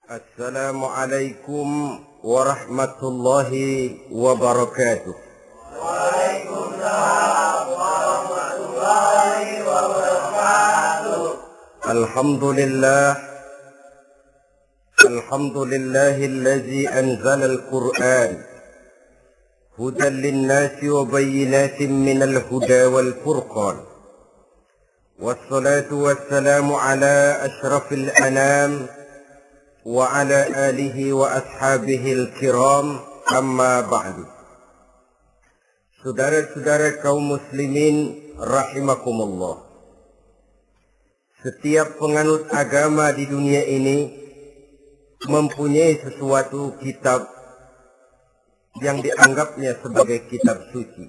Assalamualaikum warahmatullahi wabarakatuh. Waalaikumsalam warahmatullahi wabarakatuh. Alhamdulillahi anzala al-Qur'an hudan linnasi wa bayyinatin minal huda wal furqan. Wassalatu wassalamu ala ashrafil anam wa ala alihi wa ashabihil kiram, amma ba'du. Saudara-saudara kaum muslimin rahimakumullah. Setiap penganut agama di dunia ini mempunyai sesuatu kitab yang dianggapnya sebagai kitab suci.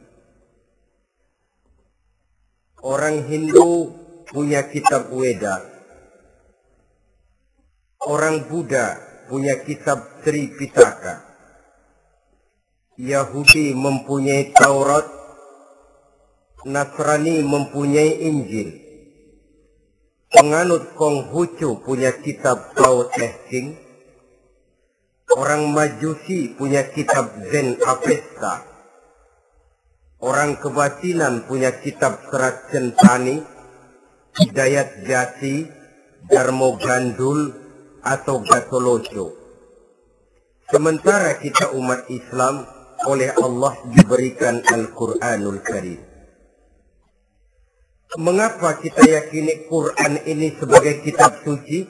Orang Hindu punya kitab Weda. Orang Buddha punya kitab Tripitaka. Yahudi mempunyai Taurat. Nasrani mempunyai Injil. Penganut Konghucu punya kitab Tao Te Ching. Orang Majusi punya kitab Zen Avesta. Orang kebatinan punya kitab Serat Centani, Hidayat Jati, Darmo Gandul, atau Gatoloco. Sementara kita umat Islam oleh Allah diberikan Al-Quranul Karim. Mengapa kita yakini Quran ini sebagai kitab suci?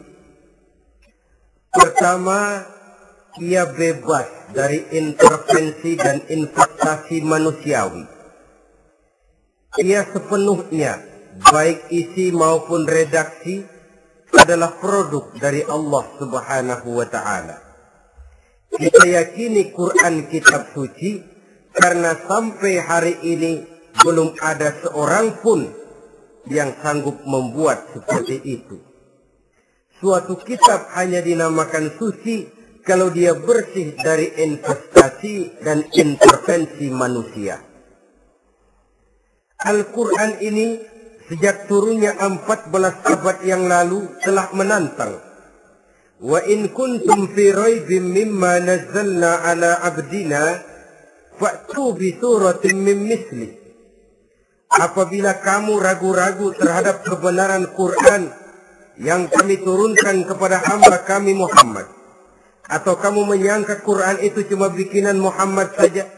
Pertama, ia bebas dari intervensi dan investasi manusiawi. Ia sepenuhnya, baik isi maupun redaksi, adalah produk dari Allah Subhanahu wa ta'ala. Kita yakini Quran kitab suci karena sampai hari ini belum ada seorang pun yang sanggup membuat seperti itu. Suatu kitab hanya dinamakan suci kalau dia bersih dari investasi dan intervensi manusia. Al-Quran ini sejak turunnya 14 abad yang lalu telah menantang. Wa in kuntum fi raibin mimma nazzalna ala abdina fa'tu bi suratin min misli. Apabila kamu ragu-ragu terhadap kebenaran Quran yang kami turunkan kepada hamba kami Muhammad, atau kamu menyangka Quran itu cuma bikinan Muhammad saja,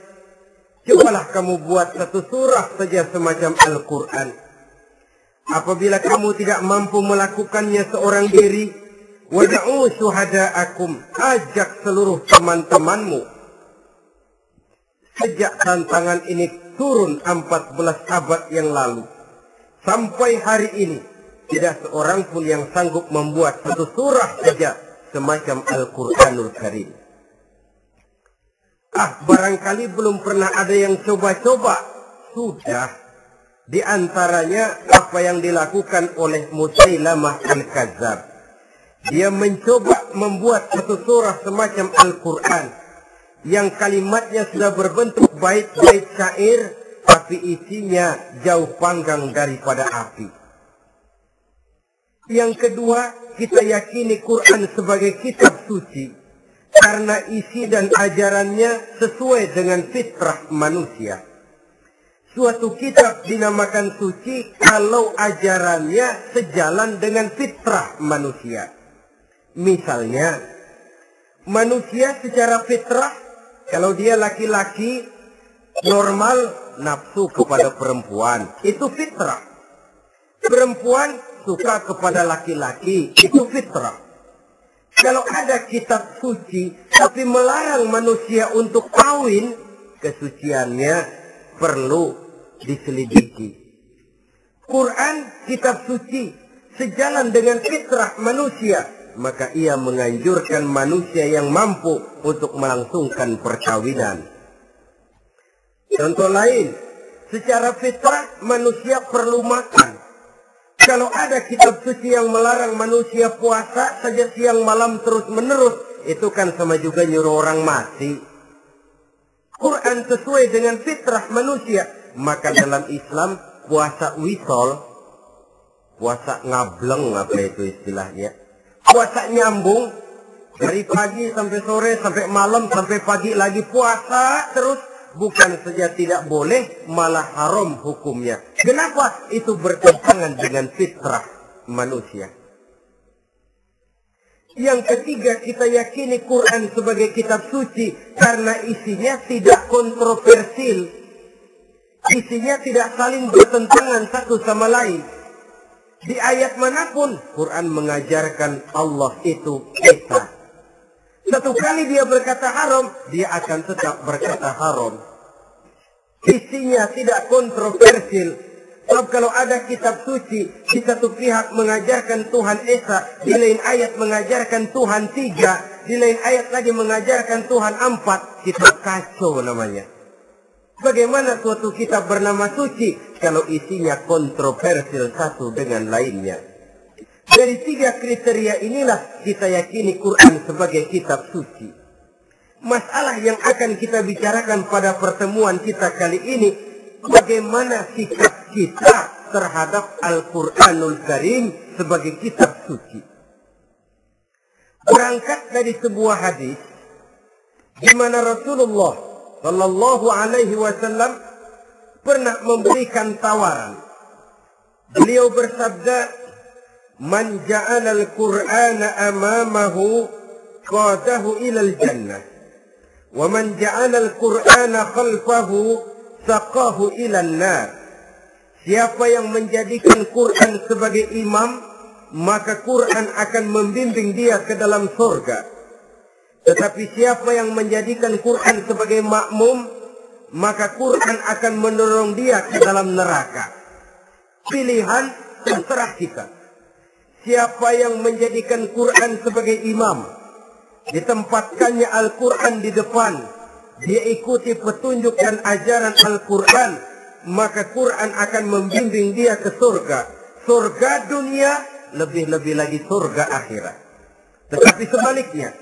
cobalah kamu buat satu surah saja semacam Al-Quran. Apabila kamu tidak mampu melakukannya seorang diri, wad'u syuhada'akum, ajak seluruh teman-temanmu. Sejak tantangan ini turun 14 abad yang lalu, sampai hari ini, tidak seorang pun yang sanggup membuat satu surah saja semacam Al-Quranul Karim. Barangkali belum pernah ada yang coba-coba. Sudah. Di antaranya apa yang dilakukan oleh Musailamah Al-Kadzab. Dia mencoba membuat satu surah semacam Al-Quran yang kalimatnya sudah berbentuk bait-bait syair, tapi isinya jauh panggang daripada api. Yang kedua, kita yakini Quran sebagai kitab suci karena isi dan ajarannya sesuai dengan fitrah manusia. Suatu kitab dinamakan suci kalau ajarannya sejalan dengan fitrah manusia. Misalnya, manusia secara fitrah, kalau dia laki-laki, normal nafsu kepada perempuan, itu fitrah. Perempuan suka kepada laki-laki, itu fitrah. Kalau ada kitab suci, tapi melarang manusia untuk kawin, kesuciannya perlu diselidiki. Quran kitab suci sejalan dengan fitrah manusia, maka ia menganjurkan manusia yang mampu untuk melangsungkan perkawinan. Contoh lain, secara fitrah manusia perlu makan. Kalau ada kitab suci yang melarang manusia puasa saja siang malam terus menerus, itu kan sama juga nyuruh orang mati. Quran sesuai dengan fitrah manusia. Maka dalam Islam puasa wisol, puasa ngableng, apa itu istilahnya, puasa nyambung, Dari pagi sampai sore, sampai malam, sampai pagi lagi puasa terus. Bukan saja tidak boleh, malah haram hukumnya. Kenapa? Itu bertentangan dengan fitrah manusia. Yang ketiga, kita yakini Quran sebagai kitab suci karena isinya tidak kontroversial. Isinya tidak saling bertentangan satu sama lain. Di ayat manapun, Quran mengajarkan Allah itu esa. Satu kali dia berkata haram, dia akan tetap berkata haram. Isinya tidak kontroversial. Sebab kalau ada kitab suci, di satu pihak mengajarkan Tuhan Esa, di lain ayat mengajarkan Tuhan 3, di lain ayat lagi mengajarkan Tuhan 4, kitab kacau namanya. Bagaimana suatu kitab bernama suci kalau isinya kontroversial satu dengan lainnya? Dari 3 kriteria inilah kita yakini Quran sebagai kitab suci. Masalah yang akan kita bicarakan pada pertemuan kita kali ini, bagaimana sikap kita terhadap Al-Quranul Karim sebagai kitab suci. Berangkat dari sebuah hadis di mana Rasulullah Sallallahu Alaihi Wasallam pernah memberikan tawaran. Beliau bersabda, "Man ja'ala al-Qur'ana amamahu qadahu ilal jannah, wa man ja'ala al-Qur'ana khalfahu saqahu ilan nar." Siapa yang menjadikan Quran sebagai imam, maka Quran akan membimbing dia ke dalam surga. Tetapi siapa yang menjadikan Quran sebagai makmum, maka Quran akan mendorong dia ke dalam neraka. Pilihan terserah kita. Siapa yang menjadikan Quran sebagai imam, ditempatkannya Al-Quran di depan, dia ikuti petunjuk dan ajaran Al-Quran, maka Quran akan membimbing dia ke surga. Surga dunia, lebih-lebih lagi surga akhirat. Tetapi sebaliknya,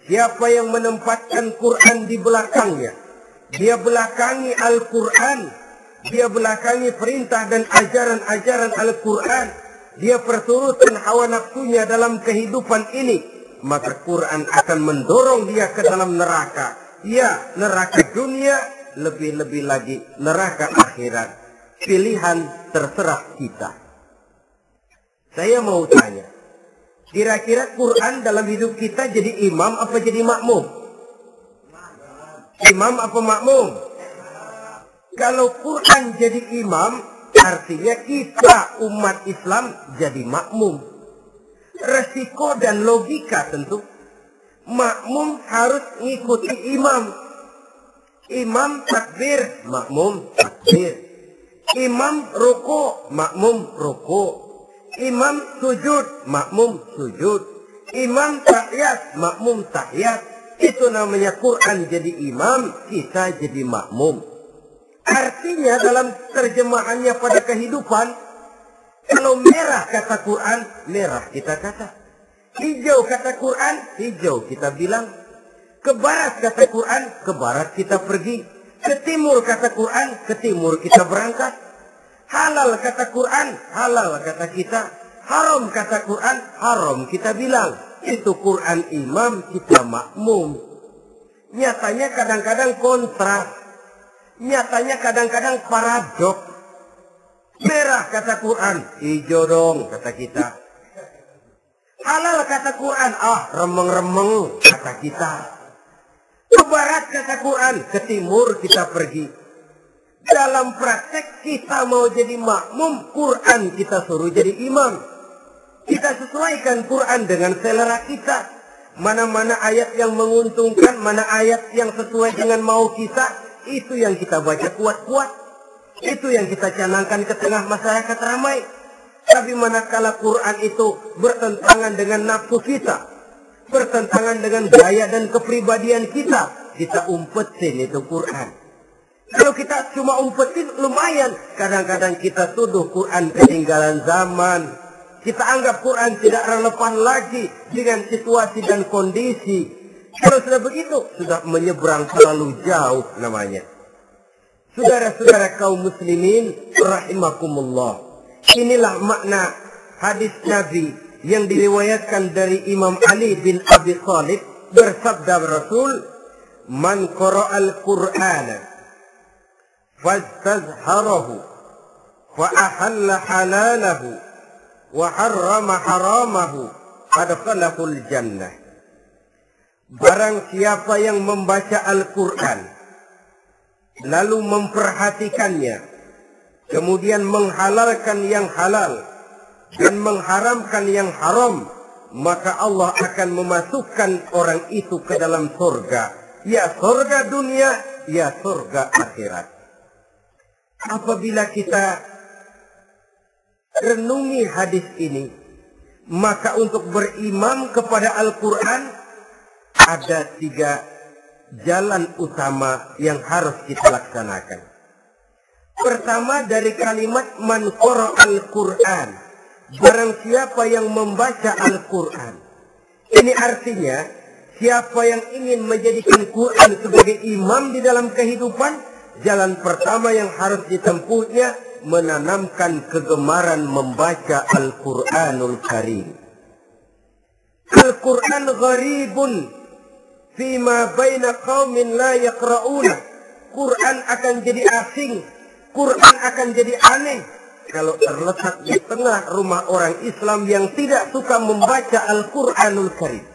siapa yang menempatkan Quran di belakangnya, dia belakangi Al-Quran, dia belakangi perintah dan ajaran-ajaran Al-Quran, dia perturutkan hawa nafsunya dalam kehidupan ini, maka Quran akan mendorong dia ke dalam neraka. Ya, neraka dunia, lebih-lebih lagi neraka akhirat. Pilihan terserah kita. Saya mau tanya, kira-kira Quran dalam hidup kita jadi imam apa jadi makmum? Imam apa makmum? Kalau Quran jadi imam, artinya kita umat Islam jadi makmum. Resiko dan logika tentu. Makmum harus ngikuti imam. Imam takbir, makmum takbir. Imam ruku, makmum ruku. Imam sujud, makmum sujud. Imam tahiyat, makmum tahiyat. Itu namanya Quran jadi imam, kita jadi makmum. Artinya dalam terjemahannya pada kehidupan, kalau merah kata Quran, merah kita kata. Hijau kata Quran, hijau kita bilang. Ke barat kata Quran, ke barat kita pergi. Ke timur kata Quran, ke timur kita berangkat. Halal kata Quran, halal kata kita. Haram kata Quran, haram kita bilang. Itu Quran imam, kita makmum. Nyatanya kadang-kadang kontras. Nyatanya kadang-kadang paradok. Merah kata Quran, hijau dong kata kita. Halal kata Quran, remeng-remeng kata kita. Ke barat kata Quran, ke timur kita pergi. Dalam praktek kita mau jadi makmum, Quran kita suruh jadi imam. Kita sesuaikan Quran dengan selera kita. Mana-mana ayat yang menguntungkan, mana ayat yang sesuai dengan mau kita, itu yang kita baca kuat-kuat. Itu yang kita canangkan ke tengah masyarakat ramai. Tapi manakala Quran itu bertentangan dengan nafsu kita, bertentangan dengan gaya dan kepribadian kita, kita umpetin itu Quran. Kalau kita cuma umpetin lumayan, kadang-kadang kita tuduh Quran ketinggalan zaman. Kita anggap Quran tidak relevan lagi dengan situasi dan kondisi. Kalau sudah begitu, sudah menyeberang terlalu jauh namanya. Saudara-saudara kaum muslimin rahimakumullah. Inilah makna hadis Nabi yang diriwayatkan dari Imam Ali bin Abi Thalib, bersabda Rasul, "Man qara'al Qur'ana fastazharahu fa ahalla halalahu wa harrama haramahu adkhalahul jannah." Barang siapa yang membaca Al-Quran lalu memperhatikannya, kemudian menghalalkan yang halal dan mengharamkan yang haram, maka Allah akan memasukkan orang itu ke dalam surga. Ya surga dunia, ya surga akhirat. Apabila kita renungi hadis ini, maka untuk berimam kepada Al-Quran ada 3 jalan utama yang harus kita laksanakan. Pertama, dari kalimat man qara'al Qur'an, barang siapa yang membaca Al-Quran. Ini artinya siapa yang ingin menjadikan Quran sebagai imam di dalam kehidupan, jalan pertama yang harus ditempuhnya menanamkan kegemaran membaca Al-Quranul Karim. Al-Quran gharibun fima baina qaumin la yaqra'una. Quran akan jadi asing, Quran akan jadi aneh kalau terletak di tengah rumah orang Islam yang tidak suka membaca Al-Quranul Karim.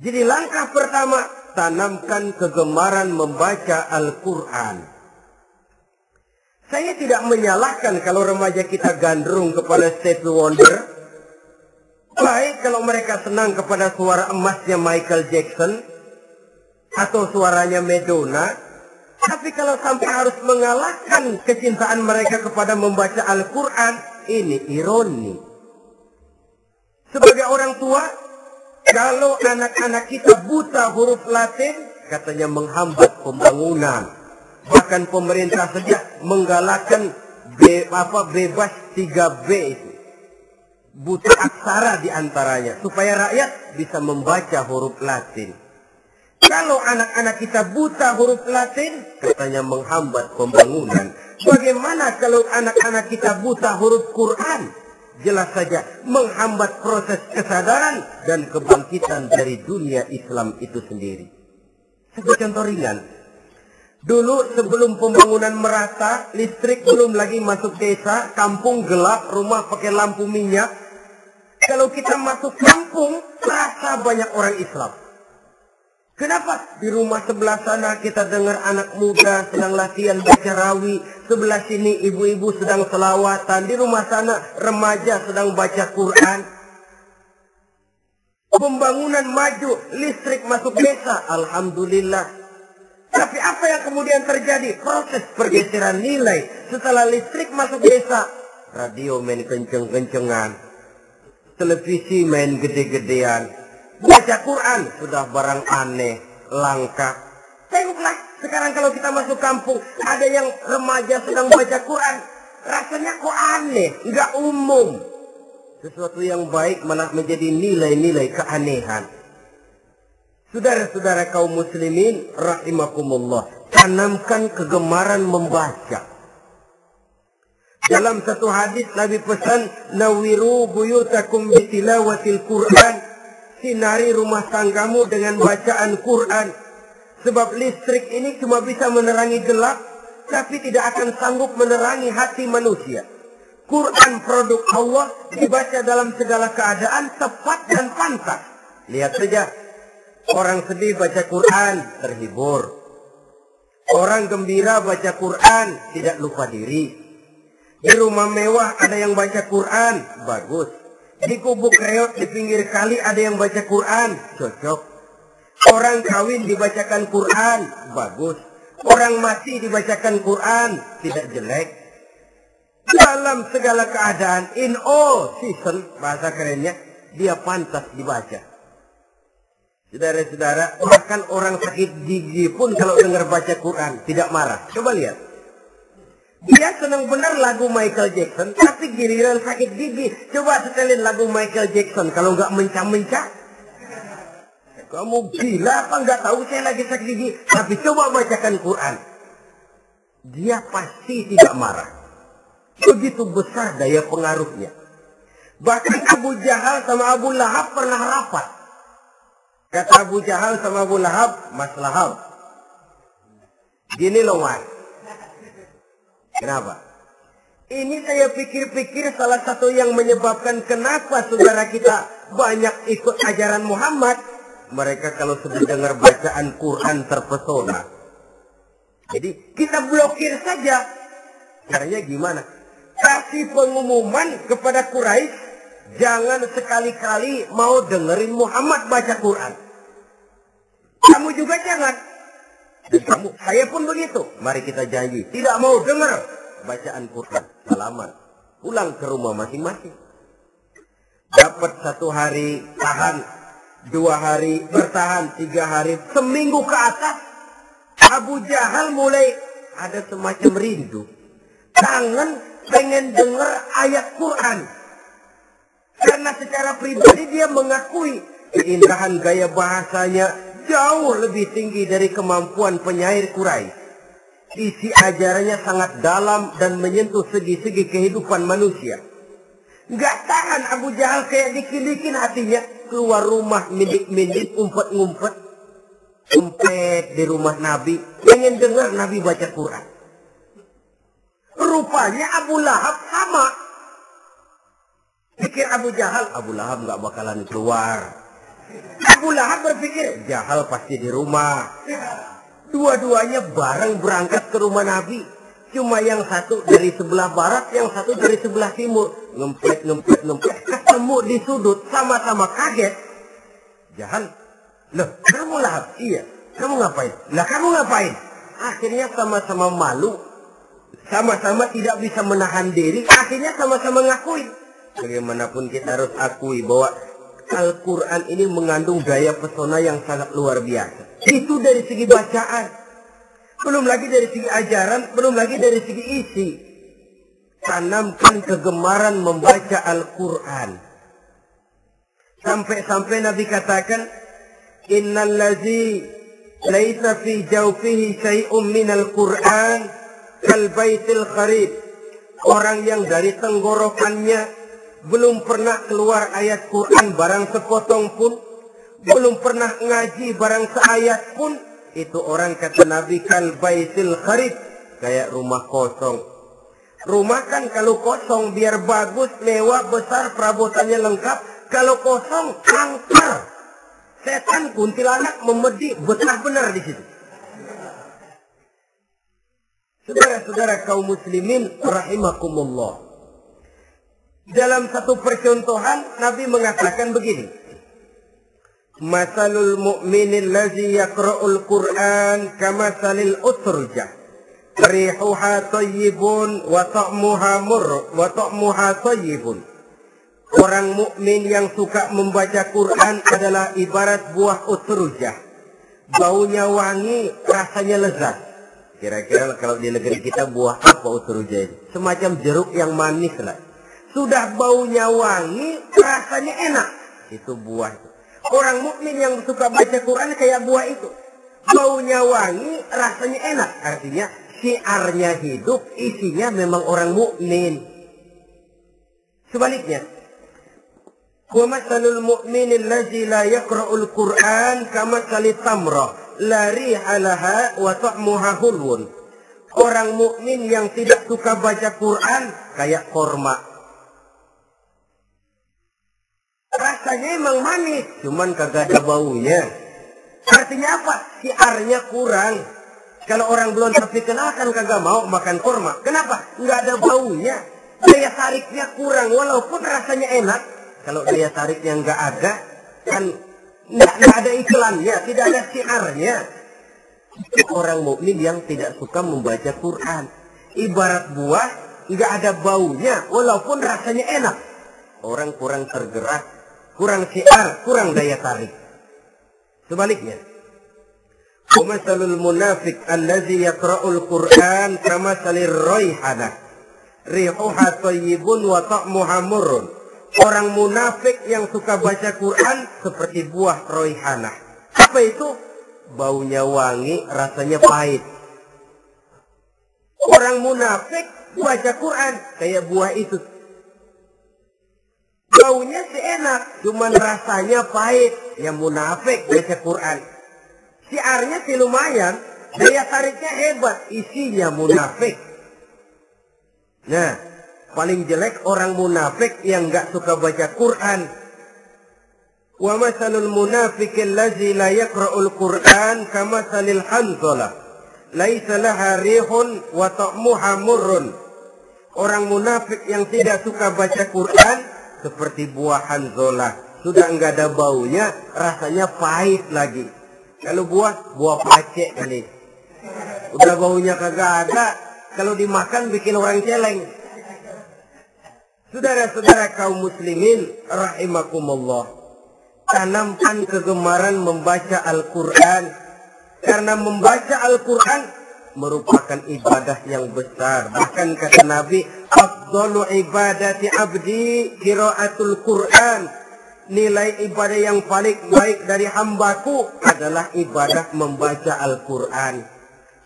Jadi langkah pertama, tanamkan kegemaran membaca Al-Quran. Saya tidak menyalahkan kalau remaja kita gandrung kepada Stevie Wonder. Baik kalau mereka senang kepada suara emasnya Michael Jackson atau suaranya Madonna. Tapi kalau sampai harus mengalahkan kecintaan mereka kepada membaca Al-Quran, ini ironi. Sebagai orang tua, kalau anak-anak kita buta huruf Latin, katanya menghambat pembangunan. Bahkan pemerintah saja menggalakkan bebas 3B itu. Buta aksara diantaranya, supaya rakyat bisa membaca huruf Latin. Kalau anak-anak kita buta huruf Latin, katanya menghambat pembangunan. Bagaimana kalau anak-anak kita buta huruf Quran? Jelas saja menghambat proses kesadaran dan kebangkitan dari dunia Islam itu sendiri. Sebagai contoh ringan, dulu sebelum pembangunan merata, listrik belum lagi masuk desa, kampung gelap, rumah pakai lampu minyak. Kalau kita masuk kampung, terasa banyak orang Islam. Kenapa? Di rumah sebelah sana kita dengar anak muda sedang latihan baca rawi. Sebelah sini ibu-ibu sedang selawatan. Di rumah sana remaja sedang baca Quran. Pembangunan maju, listrik masuk desa. Alhamdulillah. Tapi apa yang kemudian terjadi? Proses pergeseran nilai. Setelah listrik masuk desa, radio main kenceng-kencengan. Televisi main gede-gedean. Baca Quran sudah barang aneh, langka. Tengoklah sekarang kalau kita masuk kampung, ada yang remaja sedang baca Quran. Rasanya kok aneh, nggak umum. Sesuatu yang baik malah menjadi nilai-nilai keanehan. Saudara-saudara kaum muslimin rahimakumullah, tanamkan kegemaran membaca. Dalam satu hadis Nabi pesan, nawiru buyutakum bitilawatil Quran. Sinari rumah tanggamu dengan bacaan Quran. Sebab listrik ini cuma bisa menerangi gelap, tapi tidak akan sanggup menerangi hati manusia. Quran produk Allah dibaca dalam segala keadaan, tepat dan pantas. Lihat saja, orang sedih baca Quran, terhibur. Orang gembira baca Quran, tidak lupa diri. Di rumah mewah ada yang baca Quran, bagus. Di gubuk reot di pinggir kali ada yang baca Quran, cocok. Orang kawin dibacakan Quran, bagus. Orang mati dibacakan Quran, tidak jelek. Dalam segala keadaan, in all season, bahasa kerennya, dia pantas dibaca. Saudara-saudara, bahkan orang sakit gigi pun kalau dengar baca Quran, tidak marah. Coba lihat. Dia senang benar lagu Michael Jackson, tapi giliran sakit gigi. Coba setelin lagu Michael Jackson, kalau nggak mencah-mencah. Kamu gila apa nggak tahu saya lagi sakit gigi? Tapi coba bacakan Quran. Dia pasti tidak marah. Begitu besar daya pengaruhnya. Bahkan Abu Jahal sama Abu Lahab pernah rapat. Kata Abu Jahal sama Abu Lahab, Mas Lahab, gini loh Mas. Kenapa? Ini saya pikir-pikir salah satu yang menyebabkan kenapa saudara kita banyak ikut ajaran Muhammad. Mereka kalau sudah dengar bacaan Quran terpesona. Jadi kita blokir saja. Caranya gimana? Kasih pengumuman kepada Quraisy, jangan sekali-kali mau dengerin Muhammad baca Quran. Kamu juga jangan. Dan kamu, saya pun begitu. Mari kita janji, tidak mau dengar bacaan Quran. Salaman. Pulang ke rumah masing-masing. Dapat 1 hari tahan, 2 hari bertahan, 3 hari, seminggu ke atas, Abu Jahal mulai ada semacam rindu. Kangen pengen dengar ayat Quran. Karena secara pribadi dia mengakui keindahan gaya bahasanya jauh lebih tinggi dari kemampuan penyair Quraisy. Isi ajarannya sangat dalam dan menyentuh segi-segi kehidupan manusia. Nggak tahan Abu Jahal kayak dikit-dikit hatinya. Keluar rumah mindik-mindik, umpet-ngumpet. Umpet di rumah Nabi. Pengen dengar Nabi baca Quran. Rupanya Abu Lahab sama. Pikir Abu Jahal, Abu Lahab nggak bakalan keluar. Abu Lahab berpikir, Jahal pasti di rumah. Dua-duanya bareng berangkat ke rumah Nabi. Cuma yang satu dari sebelah barat, yang satu dari sebelah timur. Ngempet. Ketemu di sudut, sama-sama kaget. Jahal, loh kamu Lahab? Iya. Kamu ngapain? Lah kamu ngapain? Akhirnya sama-sama malu. Sama-sama tidak bisa menahan diri. Akhirnya sama-sama ngakuin. Bagaimanapun kita harus akui bahwa Al-Quran ini mengandung gaya pesona yang sangat luar biasa. Itu dari segi bacaan. Belum lagi dari segi ajaran. Belum lagi dari segi isi. Tanamkan kegemaran membaca Al-Quran. Sampai-sampai Nabi katakan, Innal ladzi laisa fi jawfihi syai'un minal Quran kal baitil kharib. Orang yang dari tenggorokannya belum pernah keluar ayat Quran barang sepotong pun, belum pernah ngaji barang seayat pun, itu orang kata Nabi kal baitil kharib, kayak rumah kosong. Rumah kan kalau kosong biar bagus, mewah, besar, perabotannya lengkap. Kalau kosong, angker. Setan kuntilanak memedi, betah benar di situ. Saudara-saudara kaum muslimin rahimakumullah. Dalam satu percontohan Nabi mengatakan begini. Masalul mu'minil ladzi yaqra'ul Qur'an kamasalil utrujah. Rihuha thayyibun wa ta'muha murr wa ta'muha thayyibun. Orang mukmin yang suka membaca Quran adalah ibarat buah utrujah. Baunya wangi, rasanya lezat. Kira-kira kalau di negeri kita buah apa utrujah itu? Semacam jeruk yang manis lah. Sudah baunya wangi, rasanya enak. Itu buah itu. Orang mukmin yang suka baca Quran kayak buah itu. Baunya wangi, rasanya enak. Artinya syiarnya hidup, isinya memang orang mukmin. Sebaliknya, wa masalul mu'minil ladzi la yaqra'ul Qur'an kamasalit tamrah la riha laha wa ta'muha hulwun. Orang mukmin yang tidak suka baca Quran kayak korma. Rasanya emang manis, cuman kagak ada baunya. Artinya apa? Siarnya kurang. Kalau orang belum terkenal kan kagak mau makan kurma. Kenapa? Nggak ada baunya. Daya tariknya kurang, walaupun rasanya enak. Kalau daya tariknya nggak ada, kan nggak ada iklannya, tidak ada siarnya. Itu orang mukmin yang tidak suka membaca Quran. Ibarat buah, nggak ada baunya, walaupun rasanya enak. Orang kurang tergerak, kurang siar, kurang daya tarik. Sebaliknya, Masalul munafiq allazi yaqra'ul Qur'an kamasalir raihanah. Rihuha thayyibun wa ta'muha murrun. Orang munafik yang suka baca Quran seperti buah raihanah. Apa itu? Baunya wangi, rasanya pahit. Orang munafik baca Quran kayak buah itu. Baunya sih enak, cuman rasanya pahit. Ya munafik baca Quran. Siarnya sih lumayan, daya tariknya hebat, isinya munafik. Nah, paling jelek orang munafik yang nggak suka baca Quran. Wa masalul munafiqil ladzi la yaqra'ul Qur'an kamasalil hanzalah laisa laha rihun wa ta'muha murrun. Orang munafik yang tidak suka baca Quran seperti buah hanzalah, sudah enggak ada baunya, rasanya pahit lagi. Kalau buah pacek kali. Udah baunya kagak ada, kalau dimakan bikin orang celeng. Saudara-saudara kaum muslimin rahimakumullah, tanamkan kegemaran membaca Al-Qur'an, karena membaca Al-Qur'an merupakan ibadah yang besar. Bahkan kata Nabi, afdalu ibadati abdi qiraatul Qur'an. Nilai ibadah yang paling baik dari hambaku adalah ibadah membaca Al-Qur'an.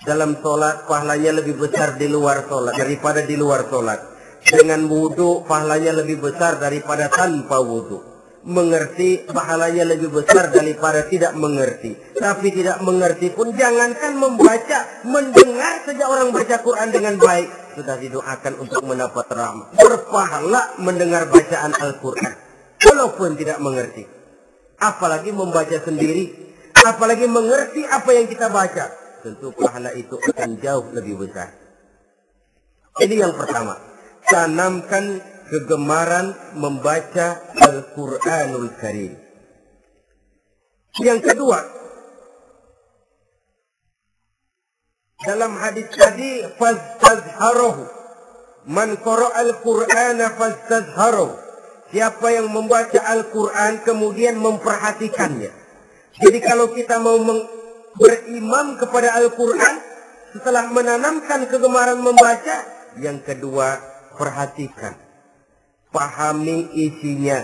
Dalam sholat pahalanya lebih besar di luar sholat daripada di luar sholat. Dengan wudu pahalanya lebih besar daripada tanpa wudu. Mengerti pahalanya lebih besar daripada tidak mengerti. Tapi tidak mengerti pun jangankan membaca, mendengar saja orang baca Quran dengan baik sudah didoakan untuk mendapat rahmat. Berpahala mendengar bacaan Al-Quran walaupun tidak mengerti. Apalagi membaca sendiri, apalagi mengerti apa yang kita baca, tentu pahala itu akan jauh lebih besar. Ini yang pertama, tanamkan kegemaran membaca Al-Quranul Karim. Yang kedua, dalam hadis tadi, fastazharuhu. Man qara'al Qur'ana fastazharuhu. Siapa yang membaca Al-Quran kemudian memperhatikannya. Jadi kalau kita mau berimam kepada Al-Quran, setelah menanamkan kegemaran membaca, yang kedua, perhatikan. Pahami isinya.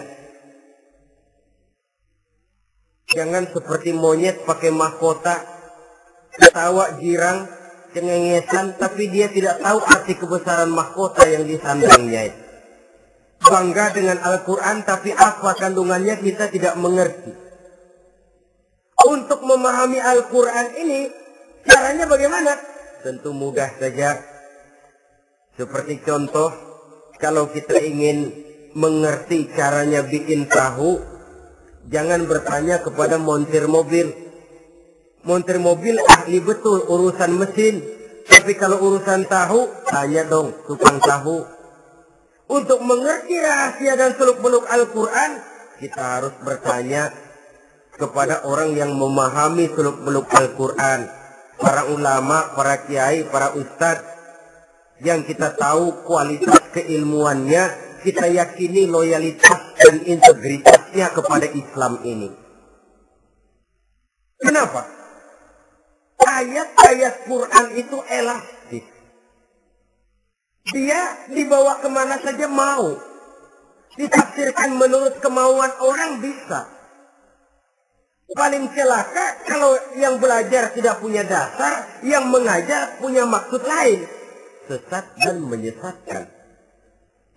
Jangan seperti monyet pakai mahkota, ketawa girang, cengengesan, tapi dia tidak tahu arti kebesaran mahkota yang disandangnya. Bangga dengan Al-Quran, tapi apa kandungannya kita tidak mengerti. Untuk memahami Al-Quran ini, caranya bagaimana? Tentu mudah saja. Seperti contoh, kalau kita ingin mengerti caranya bikin tahu, jangan bertanya kepada montir mobil. Montir mobil ahli betul urusan mesin. Tapi kalau urusan tahu, tanya dong tukang tahu. Untuk mengerti rahasia dan seluk-beluk Al-Quran, kita harus bertanya kepada orang yang memahami seluk-beluk Al-Quran. Para ulama, para kiai, para ustadz, yang kita tahu kualitas keilmuannya, kita yakini loyalitas dan integritasnya kepada Islam ini. Kenapa? Ayat-ayat Quran itu elastis. Dia dibawa kemana saja mau. Ditafsirkan menurut kemauan orang bisa. Paling celaka kalau yang belajar tidak punya dasar, yang mengajar punya maksud lain. Sesat dan menyesatkan.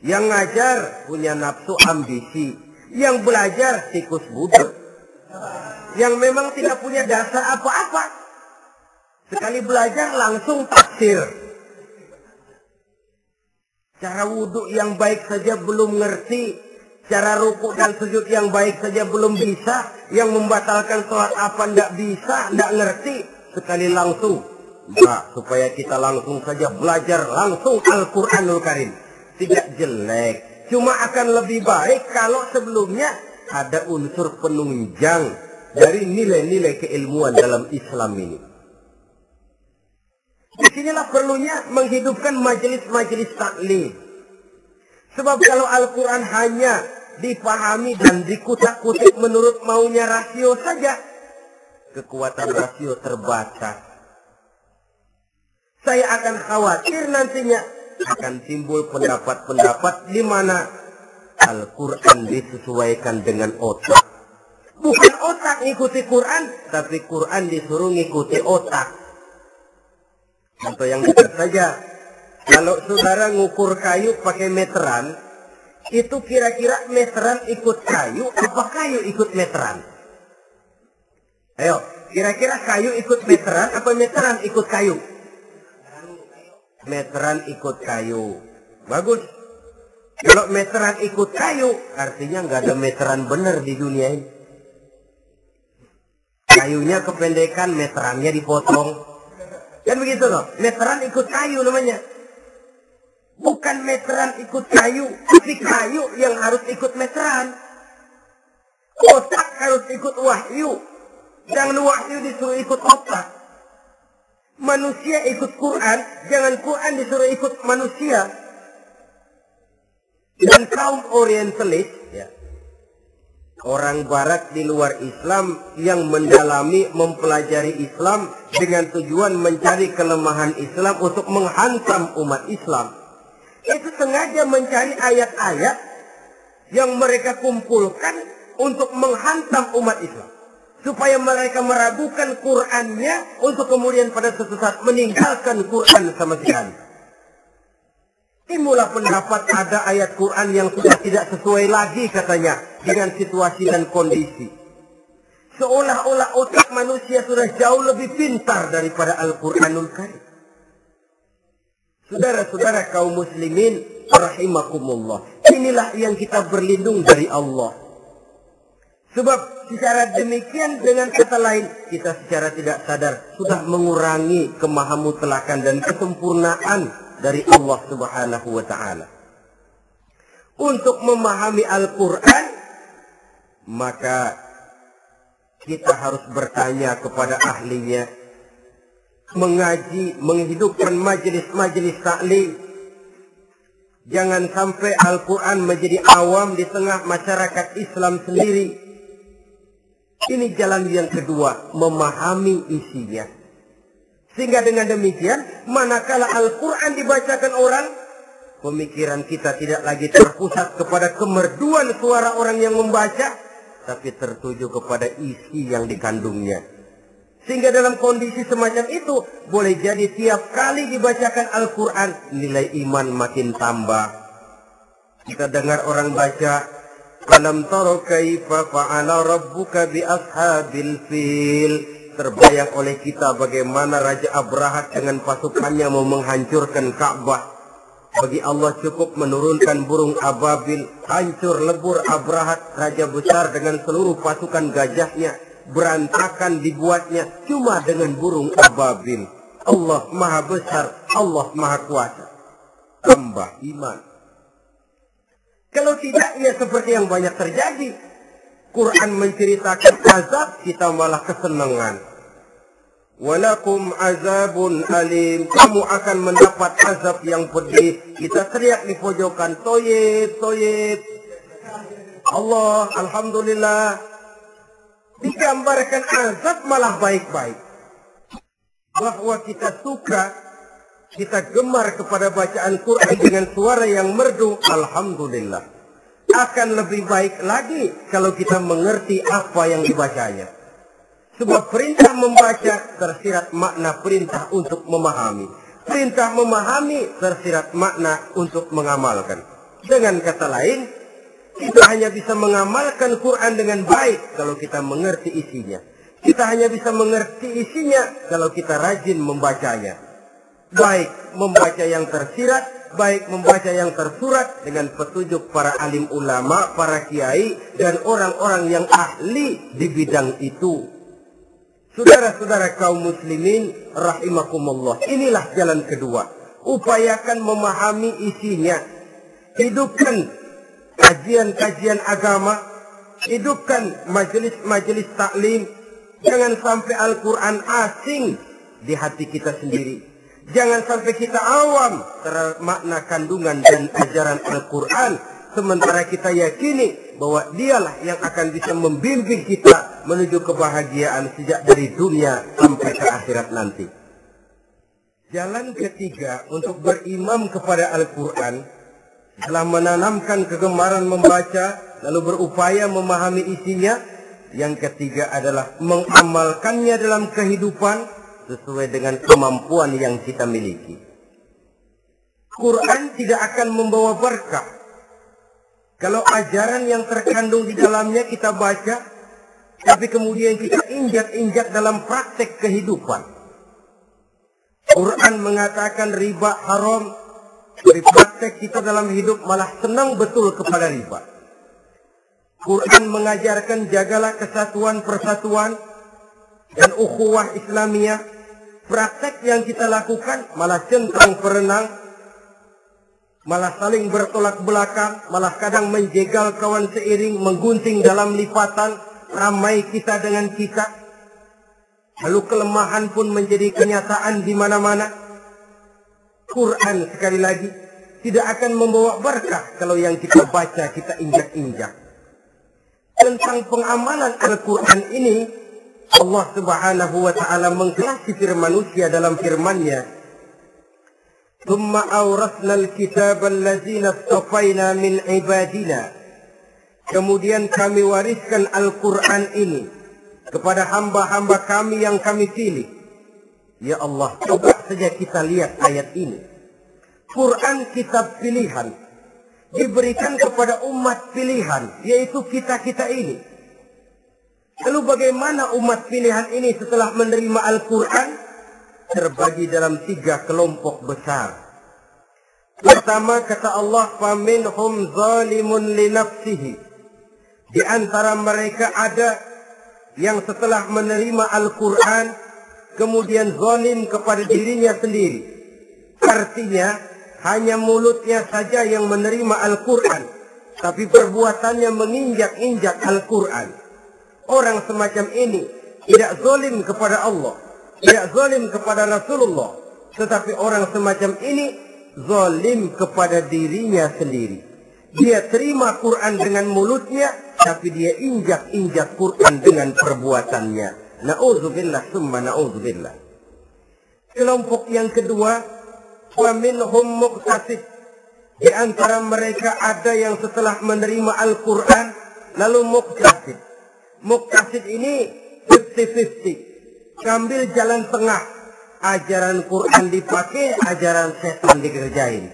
Yang ngajar punya nafsu ambisi. Yang belajar tikus budak. Yang memang tidak punya dasar apa-apa. Sekali belajar langsung tafsir. Cara wudhu yang baik saja belum ngerti. Cara rukuk dan sujud yang baik saja belum bisa. Yang membatalkan sholat apa tidak bisa, tidak ngerti. Sekali langsung. Nah, supaya kita langsung saja belajar langsung Al-Quranul Karim. Tidak jelek. Cuma akan lebih baik kalau sebelumnya ada unsur penunjang dari nilai-nilai keilmuan dalam Islam ini. Disinilah perlunya menghidupkan majelis-majelis taklim. Sebab kalau Al-Quran hanya dipahami dan dikutak-kutik menurut maunya rasio saja, kekuatan rasio terbatas. Saya akan khawatir nantinya akan timbul pendapat-pendapat di mana Al-Quran disesuaikan dengan otak. Bukan otak ngikuti Quran, tapi Quran disuruh ngikuti otak. Contoh yang dekat saja, kalau saudara ngukur kayu pakai meteran, Itu kira-kira meteran ikut kayu, apa kayu ikut meteran? Ayo, kira-kira kayu ikut meteran, apa meteran ikut kayu? Meteran ikut kayu. Bagus. Kalau meteran ikut kayu, artinya nggak ada meteran benar di dunia ini. Kayunya kependekan, meterannya dipotong. Kan begitu loh. Meteran ikut kayu namanya. Bukan meteran ikut kayu, tapi kayu yang harus ikut meteran. Otak harus ikut wahyu. Jangan wahyu disuruh ikut otak. Manusia ikut Quran, jangan Quran disuruh ikut manusia. Dan kaum orientalis, ya, orang barat di luar Islam yang mendalami, mempelajari Islam dengan tujuan mencari kelemahan Islam untuk menghantam umat Islam. Itu sengaja mencari ayat-ayat yang mereka kumpulkan untuk menghantam umat Islam. Supaya mereka meragukan Qurannya untuk kemudian pada suatu saat meninggalkan Quran sama sekali. Timbullah pendapat ada ayat Quran yang sudah tidak sesuai lagi katanya dengan situasi dan kondisi. Seolah-olah otak manusia sudah jauh lebih pintar daripada Al-Quranul Karim. Saudara-saudara kaum muslimin rahimakumullah. Inilah yang kita berlindung dari Allah. Sebab secara demikian dengan kata lain kita secara tidak sadar sudah mengurangi kemahamutlakan dan kesempurnaan dari Allah Subhanahu wa ta'ala. Untuk memahami Al-Quran, maka kita harus bertanya kepada ahlinya, mengaji, menghidupkan majelis-majelis taklim. Jangan sampai Al-Quran menjadi awam di tengah masyarakat Islam sendiri. Ini jalan yang kedua, memahami isinya. Sehingga dengan demikian, manakala Al-Quran dibacakan orang, pemikiran kita tidak lagi terpusat kepada kemerduan suara orang yang membaca, tapi tertuju kepada isi yang dikandungnya. Sehingga dalam kondisi semacam itu, boleh jadi tiap kali dibacakan Al-Quran, nilai iman makin tambah. Kita dengar orang baca, Alam taro kaifa fa'ala rabbuka bi ashabil fil. Terbayang oleh kita bagaimana Raja Abrahat dengan pasukannya mau menghancurkan Ka'bah. Bagi Allah cukup menurunkan burung ababil, hancur lebur Abrahat, raja besar dengan seluruh pasukan gajahnya, berantakan dibuatnya cuma dengan burung ababil. Allah maha besar, Allah maha kuasa. Tambah iman. Kalau tidak, ya seperti yang banyak terjadi. Quran menceritakan azab, kita malah kesenangan. Walakum azabun alim. Kamu akan mendapat azab yang pedih. Kita teriak di pojokan, toyib, toyib. Allah, alhamdulillah. Digambarkan azab malah baik-baik. Bahwa kita suka, kita gemar kepada bacaan Quran dengan suara yang merdu, alhamdulillah. Akan lebih baik lagi kalau kita mengerti apa yang dibacanya. Sebab perintah membaca tersirat makna perintah untuk memahami. Perintah memahami tersirat makna untuk mengamalkan. Dengan kata lain, kita hanya bisa mengamalkan Quran dengan baik kalau kita mengerti isinya. Kita hanya bisa mengerti isinya kalau kita rajin membacanya. Baik membaca yang tersirat, baik membaca yang tersurat dengan petunjuk para alim ulama, para kiai, dan orang-orang yang ahli di bidang itu. Saudara-saudara kaum muslimin rahimakumullah, inilah jalan kedua. Upayakan memahami isinya. Hidupkan kajian-kajian agama, hidupkan majelis-majelis taklim. Jangan sampai Al-Quran asing di hati kita sendiri. Jangan sampai kita awam terhadap makna kandungan dan ajaran Al-Quran, sementara kita yakini bahwa dialah yang akan bisa membimbing kita menuju kebahagiaan sejak dari dunia sampai ke akhirat nanti. Jalan ketiga untuk berimam kepada Al-Quran, setelah menanamkan kegemaran membaca, lalu berupaya memahami isinya, yang ketiga adalah mengamalkannya dalam kehidupan sesuai dengan kemampuan yang kita miliki. Quran tidak akan membawa berkah Kalau ajaran yang terkandung di dalamnya kita baca, tapi kemudian kita injak-injak dalam praktek kehidupan. Quran mengatakan riba haram, tapi praktek kita dalam hidup malah senang betul kepada riba. Quran mengajarkan jagalah kesatuan persatuan dan ukhuwah Islamiyah. Praktek yang kita lakukan malah centang perenang, malah saling bertolak belakang, malah kadang menjegal kawan seiring, menggunting dalam lipatan, ramai kita dengan kita. Lalu kelemahan pun menjadi kenyataan di mana-mana. Quran sekali lagi tidak akan membawa berkah kalau yang kita baca kita injak-injak. Tentang pengamalan Al-Quran ini, Allah Subhanahu wa ta'ala mengklasifikasi manusia dalam firman-Nya. Tsumma awrasna al-kitaba allazina istafaina min ibadina. Kemudian kami wariskan Al-Quran ini kepada hamba-hamba kami yang kami pilih. Ya Allah, coba saja kita lihat ayat ini. Quran kitab pilihan, diberikan kepada umat pilihan, yaitu kita-kita ini. Lalu bagaimana umat pilihan ini setelah menerima Al-Quran? Terbagi dalam 3 kelompok besar. Pertama, kata Allah, faminhum zalimun li nafsihi. Di antara mereka ada yang setelah menerima Al-Quran kemudian zalim kepada dirinya sendiri. Artinya hanya mulutnya saja yang menerima Al-Quran, tapi perbuatannya menginjak-injak Al-Quran. Orang semacam ini tidak zalim kepada Allah, tidak zalim kepada Rasulullah, tetapi orang semacam ini zalim kepada dirinya sendiri. Dia terima Quran dengan mulutnya, tapi dia injak-injak Quran dengan perbuatannya. Na'udzubillah summa na'udzubillah. Kelompok yang kedua, wa minhum muqtasid. Di antara mereka ada yang setelah menerima Al-Quran lalu muqtasid. Muqtasid ini 50-50. Ambil jalan tengah. Ajaran Quran dipakai, ajaran setan dikerjain.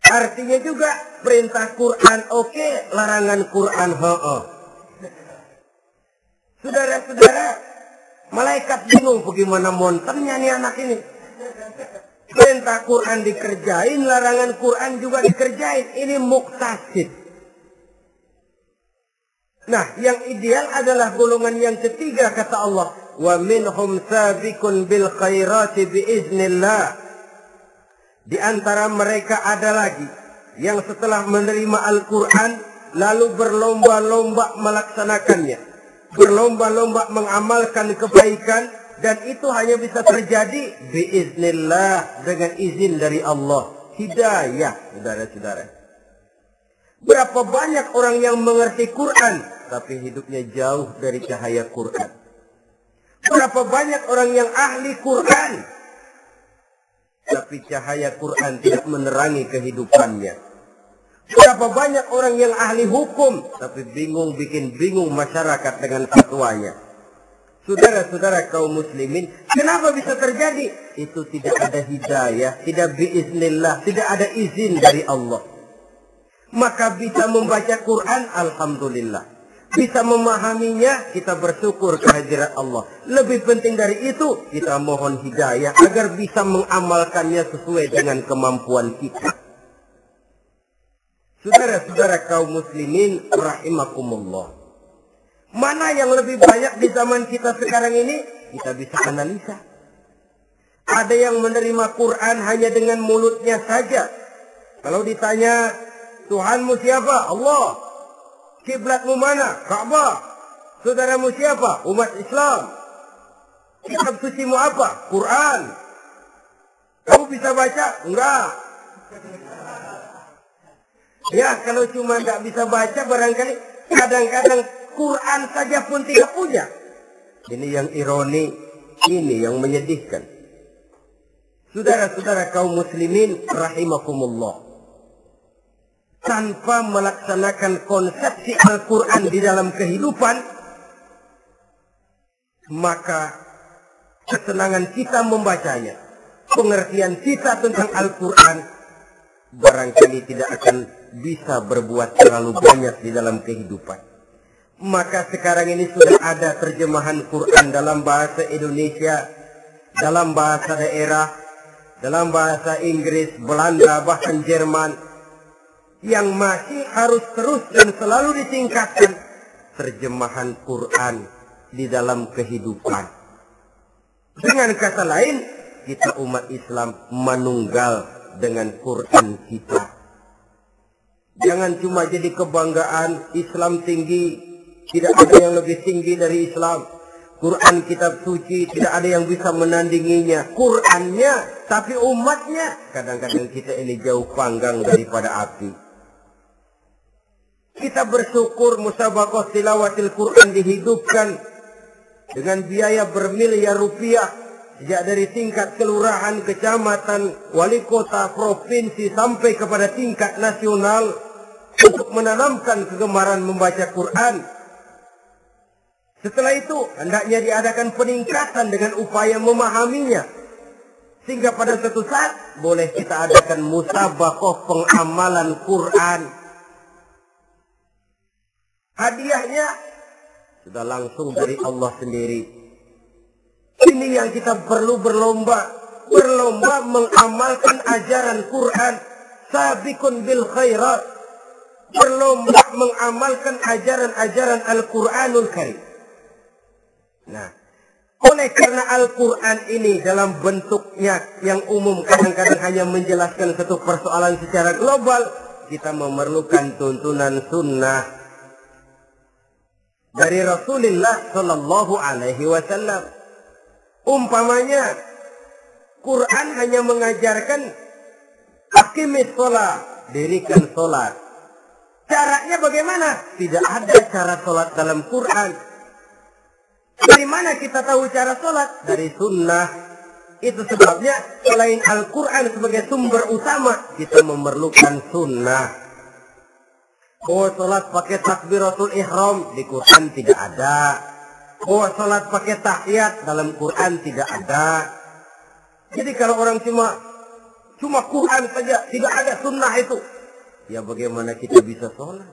Artinya juga perintah Quran oke, larangan Quran ho-oh. Saudara-saudara, malaikat bingung bagaimana monternya nih anak ini. Perintah Quran dikerjain, larangan Quran juga dikerjain. Ini muqtasid. Nah, yang ideal adalah golongan yang ketiga, kata Allah. Wa minhum sabiqun bil khairati biiznillah. Di antara mereka ada lagi yang setelah menerima Al-Quran lalu berlomba-lomba melaksanakannya. Berlomba-lomba mengamalkan kebaikan, dan itu hanya bisa terjadi biiznillah, dengan izin dari Allah. Hidayah, saudara-saudara. Berapa banyak orang yang mengerti Quran tapi hidupnya jauh dari cahaya Quran. Berapa banyak orang yang ahli Quran tapi cahaya Quran tidak menerangi kehidupannya. Berapa banyak orang yang ahli hukum tapi bikin bingung masyarakat dengan fatwanya. Saudara-saudara kaum muslimin, kenapa bisa terjadi? Itu tidak ada hidayah, tidak biiznillah, tidak ada izin dari Allah. Maka bisa membaca Quran, alhamdulillah. Bisa memahaminya, kita bersyukur kehadirat Allah. Lebih penting dari itu, kita mohon hidayah agar bisa mengamalkannya sesuai dengan kemampuan kita. Saudara-saudara kaum muslimin rahimakumullah. Mana yang lebih banyak di zaman kita sekarang ini? Kita bisa analisa. Ada yang menerima Quran hanya dengan mulutnya saja. Kalau ditanya, Tuhanmu siapa? Allah. Kiblatmu mana? Ka'bah. Saudaramu siapa? Umat Islam. Kitab sucimu apa? Quran. Kamu bisa baca? Enggak. Ya, kalau cuma enggak bisa baca, barangkali kadang-kadang Quran saja pun tidak punya. Ini yang ironi, ini yang menyedihkan. Saudara-saudara kaum muslimin rahimakumullah. Tanpa melaksanakan konsepsi Al-Quran di dalam kehidupan, maka kesenangan kita membacanya, pengertian kita tentang Al-Quran barangkali tidak akan bisa berbuat terlalu banyak di dalam kehidupan. Maka sekarang ini sudah ada terjemahan Quran dalam bahasa Indonesia, dalam bahasa daerah, dalam bahasa Inggris, Belanda, bahkan Jerman, yang masih harus terus dan selalu ditingkatkan terjemahan Quran di dalam kehidupan. Dengan kata lain, kita umat Islam menunggal dengan Quran kita. Jangan cuma jadi kebanggaan Islam tinggi, tidak ada yang lebih tinggi dari Islam. Quran kitab suci, tidak ada yang bisa menandinginya. Qurannya, tapi umatnya, kadang-kadang kita ini jauh panggang daripada api. Kita bersyukur musabaqah tilawatil Quran dihidupkan dengan biaya bermiliar rupiah. Sejak dari tingkat kelurahan, kecamatan, wali kota, provinsi, sampai kepada tingkat nasional, untuk menanamkan kegemaran membaca Quran. Setelah itu, hendaknya diadakan peningkatan dengan upaya memahaminya. Sehingga pada suatu saat, boleh kita adakan musabaqah pengamalan Quran. Hadiahnya sudah langsung dari Allah sendiri. Ini yang kita perlu berlomba mengamalkan ajaran Quran. Sabiqun bil khairat, berlomba mengamalkan ajaran-ajaran Al-Quranul Karim. Nah, oleh karena Al-Quran ini dalam bentuknya yang umum kadang-kadang hanya menjelaskan satu persoalan secara global, kita memerlukan tuntunan sunnah dari Rasulullah Sallallahu Alaihi Wasallam. Umpamanya, Quran hanya mengajarkan aqimis sholat, dirikan sholat. Caranya bagaimana? Tidak ada cara sholat dalam Quran. Dari mana kita tahu cara sholat? Dari sunnah. Itu sebabnya selain Al-Quran sebagai sumber utama, kita memerlukan sunnah. Oh, sholat pakai takbiratul ihram, di Quran tidak ada. Oh, sholat pakai tahiyat, dalam Quran tidak ada. Jadi kalau orang cuma Quran saja, tidak ada sunnah itu, ya bagaimana kita bisa sholat?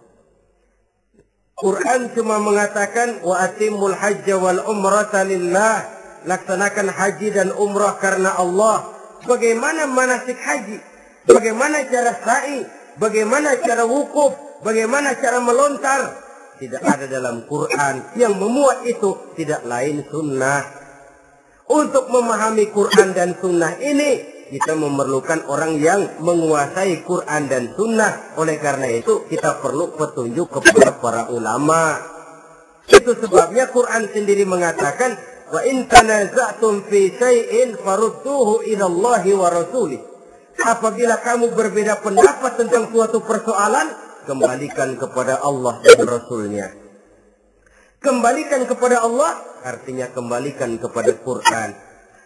Quran cuma mengatakan wa atimul hajja wal umrata lillah, laksanakan haji dan umrah karena Allah. Bagaimana manasik haji? Bagaimana cara sa'i? Bagaimana cara wukuf? Bagaimana cara melontar? Tidak ada dalam Quran. Yang memuat itu tidak lain sunnah. Untuk memahami Quran dan sunnah ini, kita memerlukan orang yang menguasai Quran dan sunnah. Oleh karena itu, kita perlu petunjuk kepada para ulama. Itu sebabnya Quran sendiri mengatakan, wa in tanaza'tum fi syai'in farudduhu ila Allahi wa rasulih. Apabila kamu berbeda pendapat tentang suatu persoalan, kembalikan kepada Allah dan Rasulnya. Kembalikan kepada Allah artinya kembalikan kepada Quran.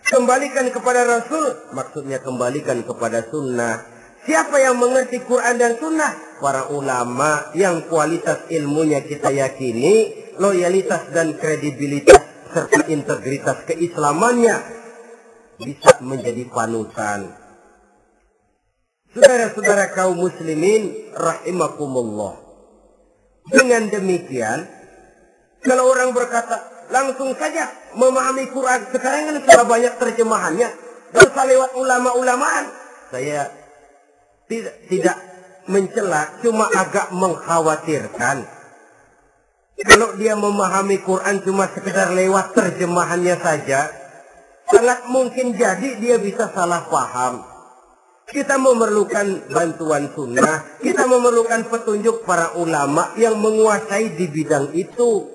Kembalikan kepada Rasul maksudnya kembalikan kepada sunnah. Siapa yang mengerti Quran dan sunnah? Para ulama yang kualitas ilmunya kita yakini, loyalitas dan kredibilitas serta integritas keislamannya bisa menjadi panutan. Saudara-saudara kaum muslimin rahimakumullah. Dengan demikian, kalau orang berkata langsung saja memahami Quran, sekarang kan sudah banyak terjemahannya, dosa lewat ulama-ulamaan. Saya tidak mencela, cuma agak mengkhawatirkan. Kalau dia memahami Quran cuma sekedar lewat terjemahannya saja, sangat mungkin jadi dia bisa salah paham. Kita memerlukan bantuan sunnah, kita memerlukan petunjuk para ulama yang menguasai di bidang itu.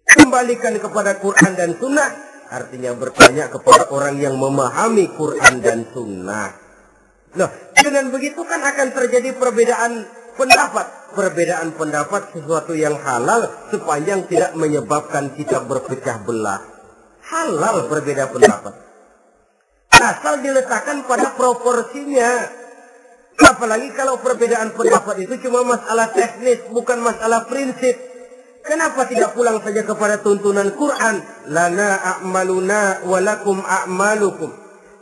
Kembalikan kepada Quran dan sunnah, artinya bertanya kepada orang yang memahami Quran dan sunnah. Loh, dengan begitu kan akan terjadi perbedaan pendapat. Perbedaan pendapat sesuatu yang halal sepanjang tidak menyebabkan kita berpecah belah. Halal berbeda pendapat. Asal diletakkan pada proporsinya. Apalagi kalau perbedaan pendapat itu cuma masalah teknis, bukan masalah prinsip. Kenapa tidak pulang saja kepada tuntunan Quran? Lana a'maluna walakum a'malukum.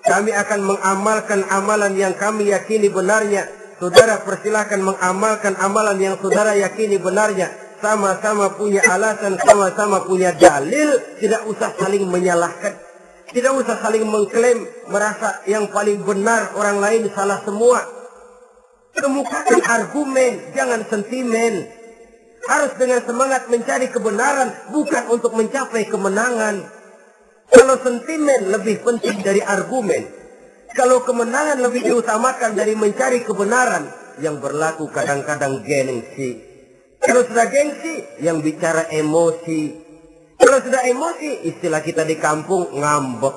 Kami akan mengamalkan amalan yang kami yakini benarnya. Saudara persilahkan mengamalkan amalan yang saudara yakini benarnya. Sama-sama punya alasan, sama-sama punya dalil. Tidak usah saling menyalahkan. Tidak usah saling mengklaim, merasa yang paling benar, orang lain salah semua. Kemukakan argumen, jangan sentimen. Harus dengan semangat mencari kebenaran, bukan untuk mencapai kemenangan. Kalau sentimen lebih penting dari argumen, kalau kemenangan lebih diutamakan dari mencari kebenaran, yang berlaku kadang-kadang gengsi. Kalau sudah gengsi, yang bicara emosi. Kalau sudah emosi, istilah kita di kampung, ngambek.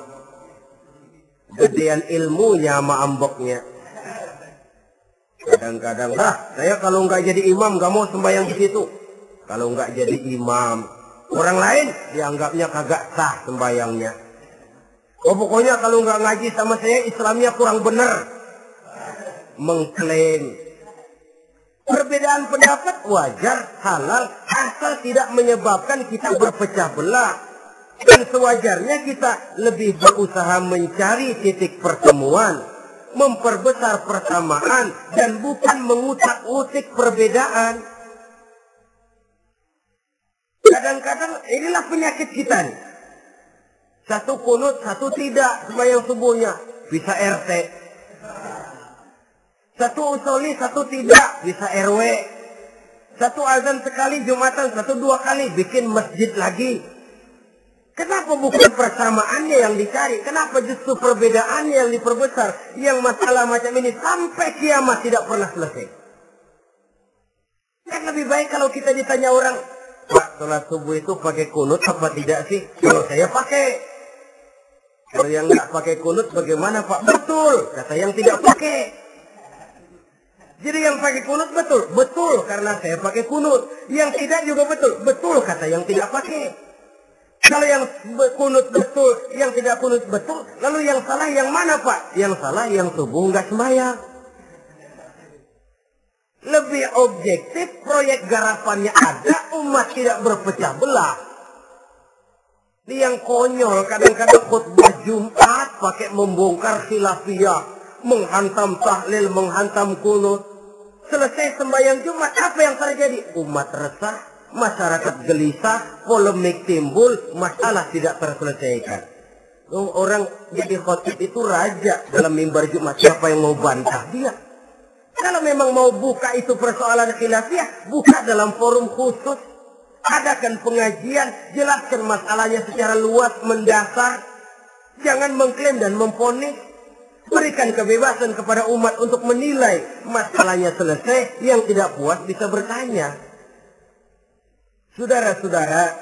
Gedean ilmunya sama ambeknya. Kadang-kadang, saya kalau nggak jadi imam, nggak mau sembahyang di situ. Kalau nggak jadi imam, orang lain dianggapnya kagak sah sembahyangnya. Oh pokoknya kalau nggak ngaji sama saya, Islamnya kurang benar. Mengklaim. Perbedaan pendapat wajar, halal, asal tidak menyebabkan kita berpecah belah. Dan sewajarnya kita lebih berusaha mencari titik pertemuan, memperbesar persamaan, dan bukan mengutak-utik perbedaan. Kadang-kadang inilah penyakit kita nih. Satu kunut, satu tidak sembahyang subuhnya. Bisa RT. Satu usoli, satu tidak. Bisa RW. Satu azan sekali Jumatan, satu dua kali. Bikin masjid lagi. Kenapa bukan persamaannya yang dicari? Kenapa justru perbedaannya yang diperbesar? Yang masalah macam ini sampai kiamat tidak pernah selesai. Kan lebih baik kalau kita ditanya orang, Pak, sholat subuh itu pakai kunut apa tidak sih? Kalau saya pakai. Kalau yang nggak pakai kunut bagaimana Pak? Betul, kata yang tidak pakai. Jadi yang pakai kunut betul, betul karena saya pakai kunut. Yang tidak juga betul, betul kata yang tidak pakai. Kalau yang kunut betul, yang tidak kunut betul, lalu yang salah yang mana Pak? Yang salah yang subuh nggak sembahyang. Lebih objektif, proyek garapannya ada, umat tidak berpecah belah. Ini yang konyol, kadang-kadang khutbah Jumat pakai membongkar khilafiyah, menghantam tahlil, menghantam kunut. Selesai sembahyang Jumat, apa yang terjadi? Umat resah, masyarakat gelisah, polemik timbul, masalah tidak terselesaikan. Orang jadi khotib itu raja dalam mimbar Jumat, siapa yang mau bantah dia? Kalau memang mau buka itu persoalan khilafiyah, buka dalam forum khusus. Adakan pengajian, jelaskan masalahnya secara luas, mendasar. Jangan mengklaim dan memponis. Berikan kebebasan kepada umat untuk menilai masalahnya selesai. Yang tidak puas bisa bertanya. Saudara-saudara,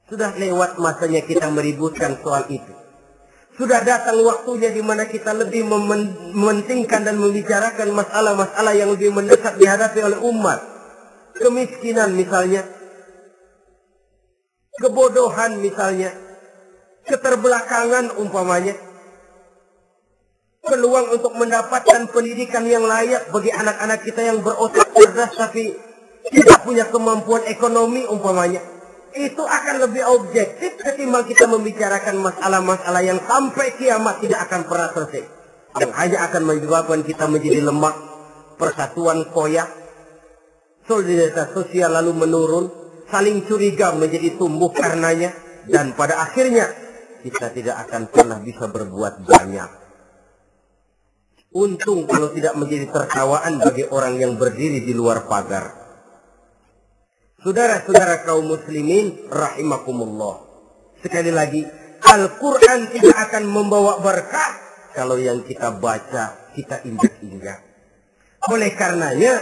sudah lewat masanya kita meributkan soal itu. Sudah datang waktunya di mana kita lebih mementingkan dan membicarakan masalah-masalah yang lebih mendesak dihadapi oleh umat. Kemiskinan misalnya, kebodohan misalnya, keterbelakangan umpamanya, peluang untuk mendapatkan pendidikan yang layak bagi anak-anak kita yang berotak cerdas tapi tidak punya kemampuan ekonomi umpamanya. Itu akan lebih objektif ketimbang kita membicarakan masalah-masalah yang sampai kiamat tidak akan pernah selesai. Yang hanya akan menyebabkan kita menjadi lemah, persatuan koyak, solidaritas sosial lalu menurun, saling curiga menjadi tumbuh karenanya, dan pada akhirnya kita tidak akan pernah bisa berbuat banyak. Untung kalau tidak menjadi tertawaan bagi orang yang berdiri di luar pagar. Saudara-saudara kaum muslimin rahimakumullah. Sekali lagi, Al-Quran tidak akan membawa berkah kalau yang kita baca, kita injak-injak. Oleh karenanya,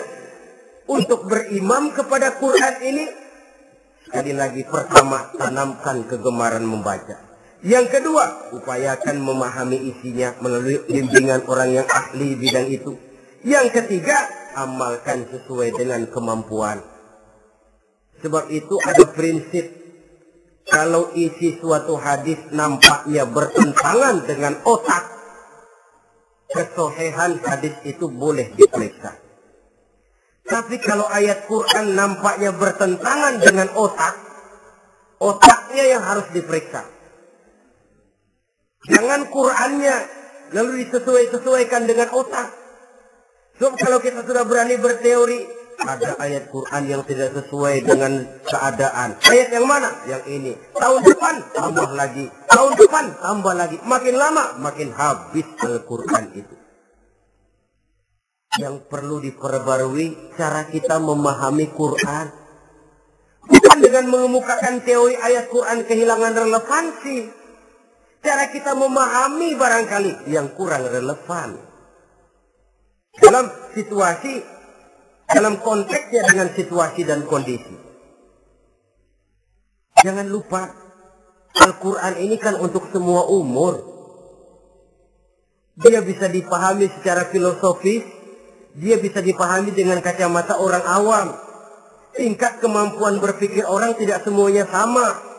untuk berimam kepada Quran ini, sekali lagi pertama, tanamkan kegemaran membaca. Yang kedua, upayakan memahami isinya melalui bimbingan orang yang ahli bidang itu. Yang ketiga, amalkan sesuai dengan kemampuan. Sebab itu ada prinsip, kalau isi suatu hadis nampaknya bertentangan dengan otak, kesohihan hadis itu boleh diperiksa. Tapi kalau ayat Quran nampaknya bertentangan dengan otak, otaknya yang harus diperiksa. Jangan Qur'annya lalu disesuaikan dengan otak. Sebab kalau kita sudah berani berteori, ada ayat Quran yang tidak sesuai dengan keadaan. Ayat yang mana? Yang ini. Tahun depan tambah lagi. Tahun depan tambah lagi. Makin lama makin habis Al-Quran itu. Yang perlu diperbarui cara kita memahami Quran. Bukan dengan mengemukakan teori ayat Quran kehilangan relevansi. Cara kita memahami barangkali yang kurang relevan. Dalam situasi, dalam konteksnya dengan situasi dan kondisi. Jangan lupa, Al-Quran ini kan untuk semua umur. Dia bisa dipahami secara filosofis, dia bisa dipahami dengan kacamata orang awam. Tingkat kemampuan berpikir orang tidak semuanya sama.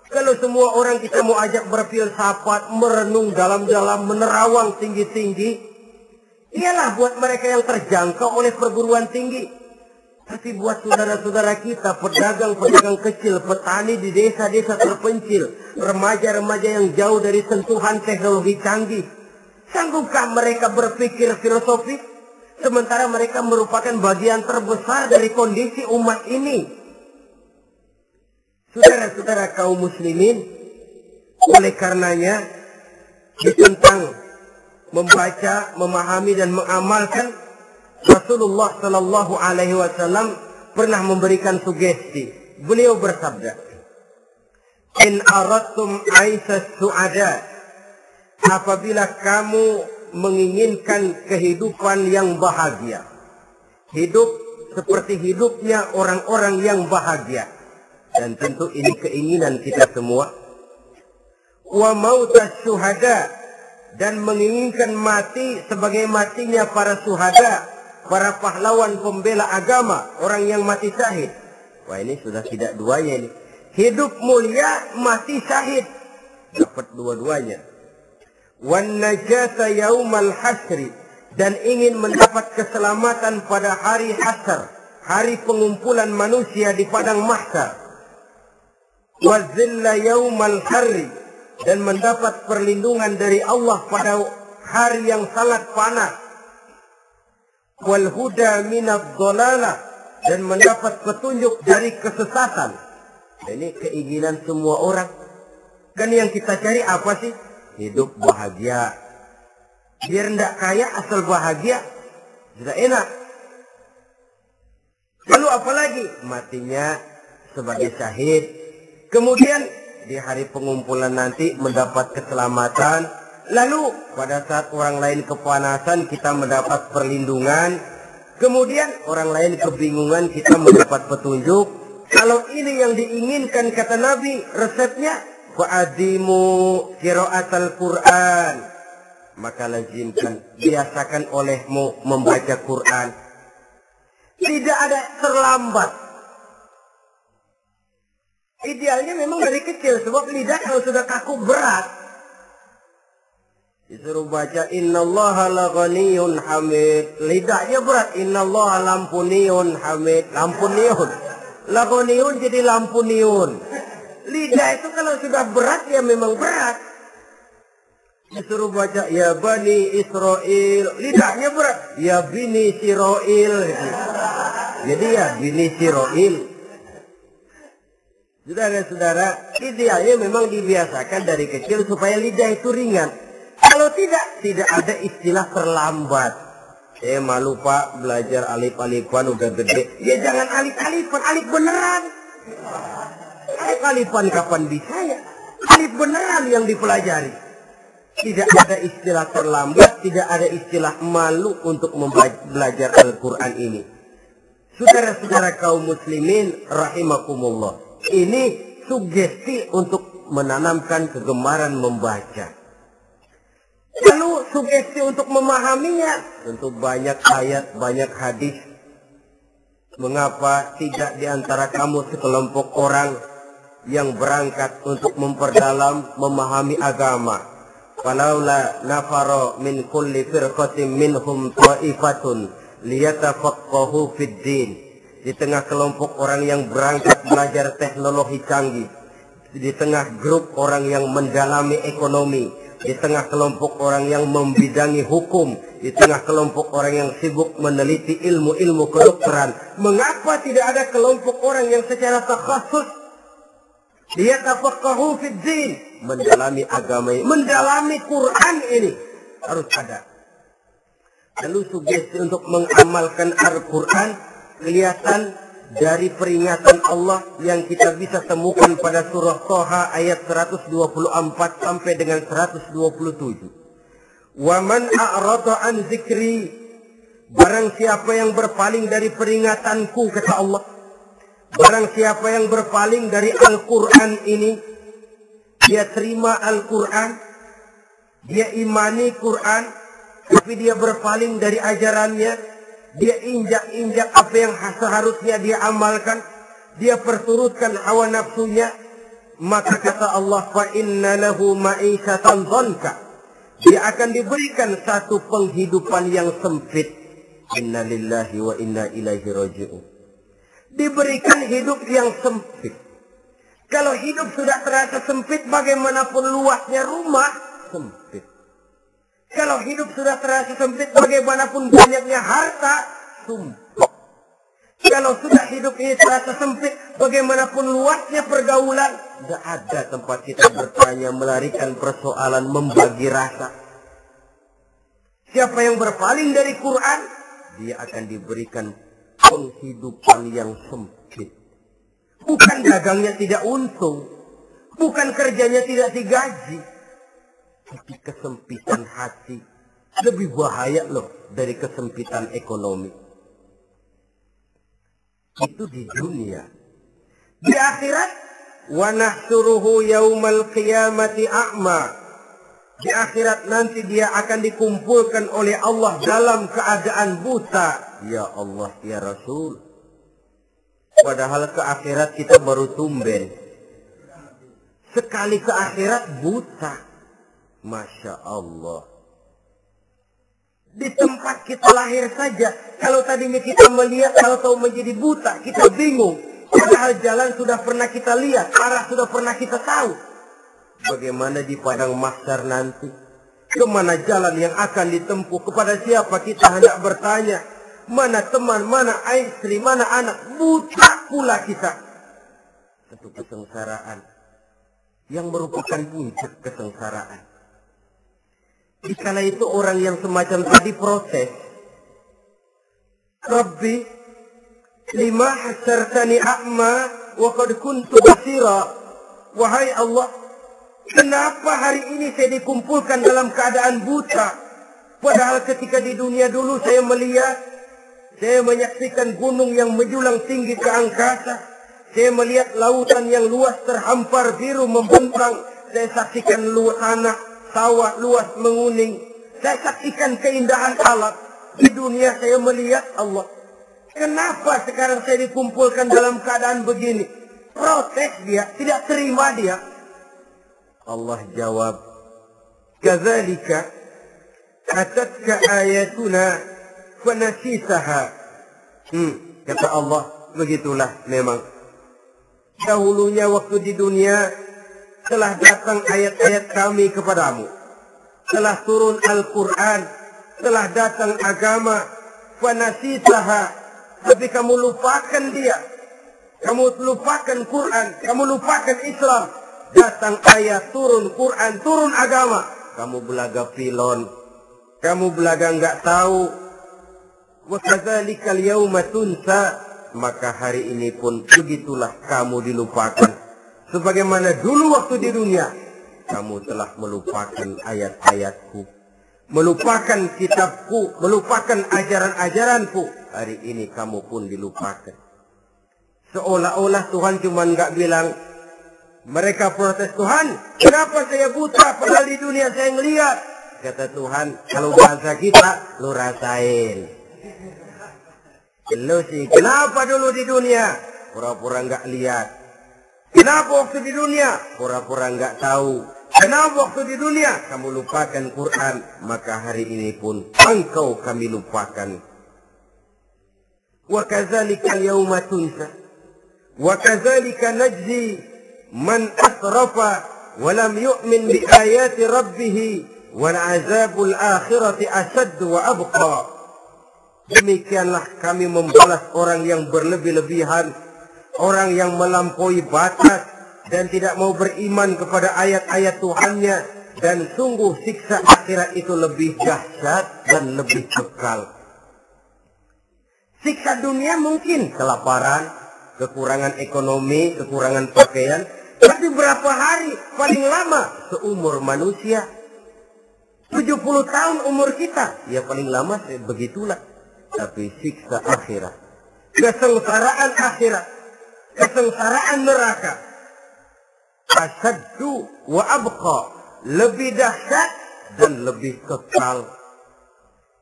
Kalau semua orang kita mau ajak berfilsafat, merenung dalam-dalam, menerawang tinggi-tinggi, ialah buat mereka yang terjangkau oleh perguruan tinggi. Tapi buat saudara-saudara kita, pedagang-pedagang kecil, petani di desa-desa terpencil, remaja-remaja yang jauh dari sentuhan teknologi canggih, sanggupkah mereka berpikir filosofis? Sementara mereka merupakan bagian terbesar dari kondisi umat ini. Saudara-saudara kaum muslimin, oleh karenanya tentang membaca, memahami dan mengamalkan, Rasulullah Sallallahu Alaihi Wasallam pernah memberikan sugesti. Beliau bersabda, "In aradtum aisas su'ada," apabila kamu menginginkan kehidupan yang bahagia, hidup seperti hidupnya orang-orang yang bahagia. Dan tentu ini keinginan kita semua. Wa mautas syuhada, dan menginginkan mati sebagai matinya para syuhada, para pahlawan pembela agama, orang yang mati syahid. Wah, ini sudah tidak duanya ini. Hidup mulia, mati syahid. Dapat dua-duanya. Wan najata yaumal hasri, dan ingin mendapat keselamatan pada hari hasyr, hari pengumpulan manusia di padang mahsyar. Wazilla yaumal harri, dan mendapat perlindungan dari Allah pada hari yang sangat panas. Wal huda minadh dhalalah, dan mendapat petunjuk dari kesesatan. Ini keinginan semua orang. Kan yang kita cari apa sih? Hidup bahagia. Biar tidak kaya asal bahagia, sudah enak. Lalu apa lagi? Matinya sebagai syahid. Kemudian di hari pengumpulan nanti mendapat keselamatan. Lalu pada saat orang lain kepanasan kita mendapat perlindungan. Kemudian orang lain kebingungan kita mendapat petunjuk. Kalau ini yang diinginkan kata Nabi, resepnya fa'adimu qiraatal Quran. Maka lazimkan, biasakan olehmu membaca Quran. Tidak ada terlambat. Idealnya memang dari kecil, sebab lidah kalau sudah kaku berat. Disuruh baca innallaha laghaniyun hamid. Lidahnya berat. Innallaha lampuniyun hamid. Lampuniyun. Laghaniyun jadi lampuniyun. Lidah itu kalau sudah berat ya memang berat. Disuruh baca ya bani Israel. Lidahnya berat. Ya bini Siroil. Jadi ya bini Siroil. Saudara-saudara, idealnya memang dibiasakan dari kecil supaya lidah itu ringan. Kalau tidak ada istilah terlambat. Malu pak, belajar alif-alifan udah gede. Ya jangan alif-alifan, alif beneran. Alif-alifan kapan bisa ya? Alif beneran yang dipelajari. Tidak ada istilah terlambat, tidak ada istilah malu untuk belajar Al-Quran ini. Saudara-saudara kaum muslimin rahimakumullah. Ini sugesti untuk menanamkan kegemaran membaca. Lalu sugesti untuk memahaminya. Tentu banyak ayat, banyak hadis. Mengapa tidak diantara kamu sekelompok orang yang berangkat untuk memperdalam, memahami agama? Falaula nafara min kulli firqatin minhum ta'ifatun liyatafaqahu fid din. Di tengah kelompok orang yang berangkat belajar teknologi canggih, di tengah grup orang yang mendalami ekonomi, di tengah kelompok orang yang membidangi hukum, di tengah kelompok orang yang sibuk meneliti ilmu-ilmu kedokteran, mengapa tidak ada kelompok orang yang secara takhasus dia tafaqahu fid din, mendalami agama ini, mendalami Quran ini? Harus ada. Lalu sugesti untuk mengamalkan Al-Quran kelihatan dari peringatan Allah yang kita bisa temukan pada surah Thaha ayat 124 sampai dengan 127. Wa man a'rada an zikri, barang siapa yang berpaling dari peringatanku, kata Allah, barang siapa yang berpaling dari Al-Quran ini, dia terima Al-Quran, dia imani Quran, tapi dia berpaling dari ajarannya, dia injak-injak apa yang seharusnya dia amalkan, dia perturutkan hawa nafsunya, maka kata Allah, fa inna lahu ma'isyatan dhanka, dia akan diberikan satu penghidupan yang sempit. Inna lillahi wa inna ilaihi raji'un. Diberikan hidup yang sempit. Kalau hidup sudah terasa sempit, bagaimanapun luasnya rumah, sempit. Kalau hidup sudah terasa sempit, bagaimanapun banyaknya harta, sumpah. Kalau sudah hidup ini terasa sempit, bagaimanapun luasnya pergaulan, tidak ada tempat kita bertanya, melarikan persoalan, membagi rasa. Siapa yang berpaling dari Quran, dia akan diberikan penghidupan yang sempit. Bukan dagangnya tidak untung, bukan kerjanya tidak digaji, tapi kesempitan hati lebih bahaya loh dari kesempitan ekonomi. Itu di dunia. Di akhirat, wa nahsyuruhu yaumal qiyamati a'ma. Di akhirat nanti dia akan dikumpulkan oleh Allah dalam keadaan buta. Ya Allah, ya Rasul. Padahal ke akhirat kita baru tumben. Sekali ke akhirat buta. Masya Allah. Di tempat kita lahir saja, kalau tadinya kita melihat, kalau tahu menjadi buta, kita bingung. Padahal jalan sudah pernah kita lihat, arah sudah pernah kita tahu. Bagaimana di padang mahsyar nanti? Kemana jalan yang akan ditempuh? Kepada siapa kita hendak bertanya? Mana teman, mana istri, mana anak? Buta pula kita. Satu kesengsaraan yang merupakan puncak kesengsaraan. Dikala itu orang yang semacam tadi protes, Rabbi, lima hasyartani a'ma wa qad kuntu basira. Wahai Allah, kenapa hari ini saya dikumpulkan dalam keadaan buta? Padahal ketika di dunia dulu saya melihat, saya menyaksikan gunung yang menjulang tinggi ke angkasa, saya melihat lautan yang luas terhampar biru membentang, saya saksikan luas tanah, sawah luas menguning, saya saksikan keindahan alam. Di dunia saya melihat Allah. Kenapa sekarang saya dikumpulkan dalam keadaan begini? Protes dia, tidak terima dia. Allah jawab, kadzalika atatka ayatuna fanasitaha. Kata Allah, begitulah memang. Dahulunya waktu di dunia telah datang ayat-ayat kami kepadamu, telah turun Al-Quran, telah datang agama, fanasitaha, tapi kamu lupakan dia, kamu lupakan Quran, kamu lupakan Islam. Datang ayat, turun Quran, turun agama, kamu belaga pilon, kamu belaga enggak tahu. Wa kadzalikal yauma tunsa, maka hari ini pun begitulah kamu dilupakan. Sebagaimana dulu waktu di dunia, kamu telah melupakan ayat-ayatku, melupakan kitabku, melupakan ajaran-ajaranku. Hari ini kamu pun dilupakan. Seolah-olah Tuhan cuma nggak bilang, mereka protes, Tuhan, kenapa saya buta padahal di dunia saya ngelihat? Kata Tuhan, kalau bahasa kita, lu rasain. Lu sih, kenapa dulu di dunia? Pura-pura nggak lihat. Kenapa waktu di dunia? Pura-pura nggak tahu. Kenapa waktu di dunia? Kamu lupakan Quran, maka hari ini pun engkau kami lupakan. Wa kadzalika al-yawma tunsa. Wa kadzalika najzi man asrafa walam yu'min bi ayati rabbih wal azabul akhirati asad wa abqa. Demikianlah kami membalas orang yang berlebih-lebihan, orang yang melampaui batas dan tidak mau beriman kepada ayat-ayat Tuhannya, dan sungguh siksa akhirat itu lebih dahsyat dan lebih kekal. Siksa dunia mungkin kelaparan, kekurangan ekonomi, kekurangan pakaian, tapi berapa hari paling lama seumur manusia? 70 tahun umur kita, ya paling lama begitulah. Tapi siksa akhirat, kesengsaraan akhirat, kesengsaraan neraka, asyaddu wa abqa, lebih dahsyat dan lebih kekal.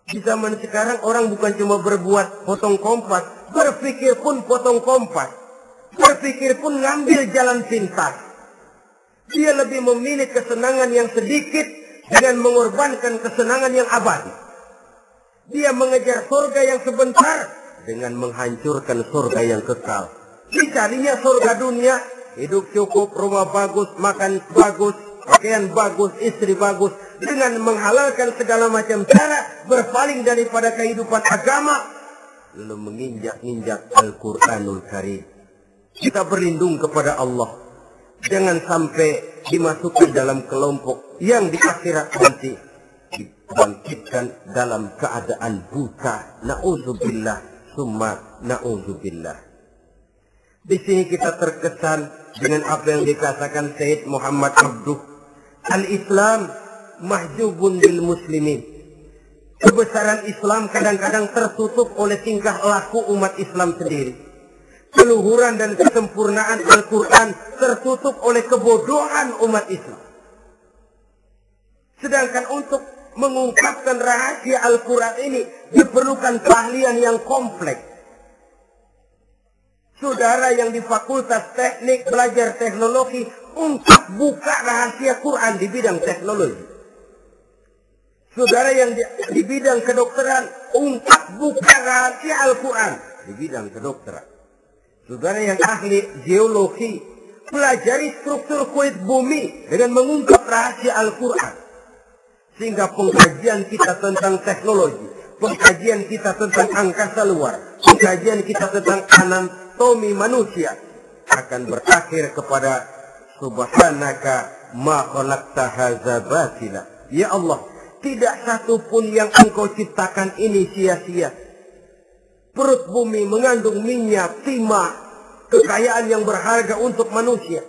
Di zaman sekarang orang bukan cuma berbuat potong kompas, berpikir pun potong kompas, berpikir pun ngambil jalan pintas. Dia lebih memilih kesenangan yang sedikit dengan mengorbankan kesenangan yang abadi. Dia mengejar surga yang sebentar dengan menghancurkan surga yang kekal. Dicarinya surga dunia, hidup cukup, rumah bagus, makan bagus, pakaian bagus, istri bagus, dengan menghalalkan segala macam cara, berpaling daripada kehidupan agama, lalu menginjak-injak Al-Quranul Karim. Kita berlindung kepada Allah, jangan sampai dimasukkan dalam kelompok yang di akhirat nanti dibangkitkan dalam keadaan buta. Na'udzubillah summa na'udzubillah. Di sini kita terkesan dengan apa yang dikatakan Sayyid Muhammad Abduh, al-Islam mahjubun bil muslimin. Kebesaran Islam kadang-kadang tertutup oleh tingkah laku umat Islam sendiri. Keluhuran dan kesempurnaan Al-Quran tertutup oleh kebodohan umat Islam. Sedangkan untuk mengungkapkan rahasia Al-Quran ini diperlukan keahlian yang kompleks. Saudara yang di Fakultas Teknik belajar teknologi, buka rahasia Quran di bidang teknologi. Saudara yang di bidang kedokteran, buka rahasia Al-Quran di bidang kedokteran. Saudara yang ahli geologi, pelajari struktur kulit bumi dengan mengungkap rahasia Al-Quran. Sehingga pengkajian kita tentang teknologi, pengkajian kita tentang angkasa luar, pengkajian kita tentang anatomi manusia akan berakhir kepada subhanaka ma khalaqta hadza batila. Ya Allah, tidak satu pun yang Engkau ciptakan ini sia-sia. Perut bumi mengandung minyak, timah, kekayaan yang berharga untuk manusia.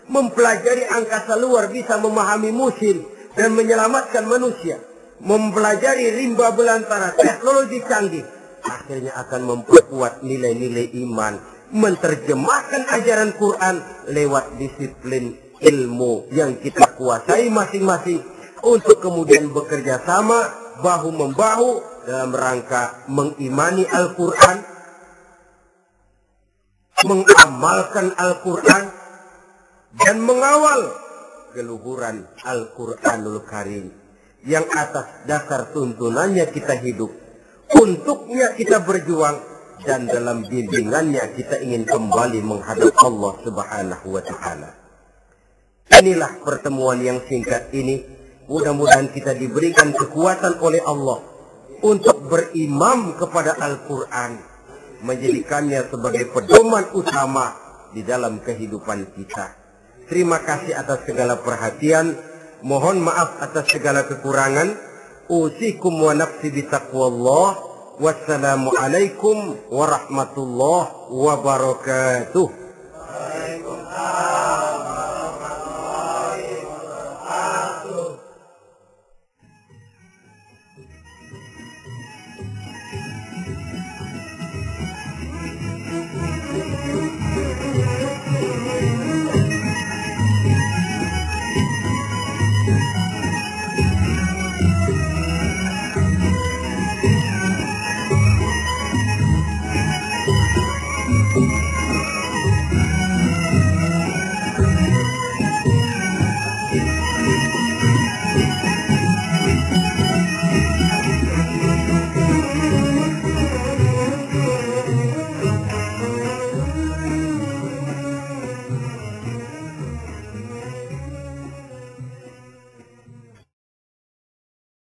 Mempelajari angkasa luar bisa memahami musim dan menyelamatkan manusia. Mempelajari rimba belantara, teknologi canggih, akhirnya akan memperkuat nilai-nilai iman. Menerjemahkan ajaran Quran lewat disiplin ilmu yang kita kuasai masing-masing, untuk kemudian bekerja sama bahu-membahu dalam rangka mengimani Al-Quran, mengamalkan Al-Quran, dan mengawal keluhuran Al-Quranul Karim yang atas dasar tuntunannya kita hidup, untuknya kita berjuang, dan dalam bimbingannya kita ingin kembali menghadap Allah Subhanahu wa Ta'ala. Inilah pertemuan yang singkat ini. Mudah-mudahan kita diberikan kekuatan oleh Allah untuk berimam kepada Al-Quran, menjadikannya sebagai pedoman utama di dalam kehidupan kita. Terima kasih atas segala perhatian. Mohon maaf atas segala kekurangan. Usikum wa nafsi bitaqwallah. Wassalamualaikum warahmatullahi wabarakatuh.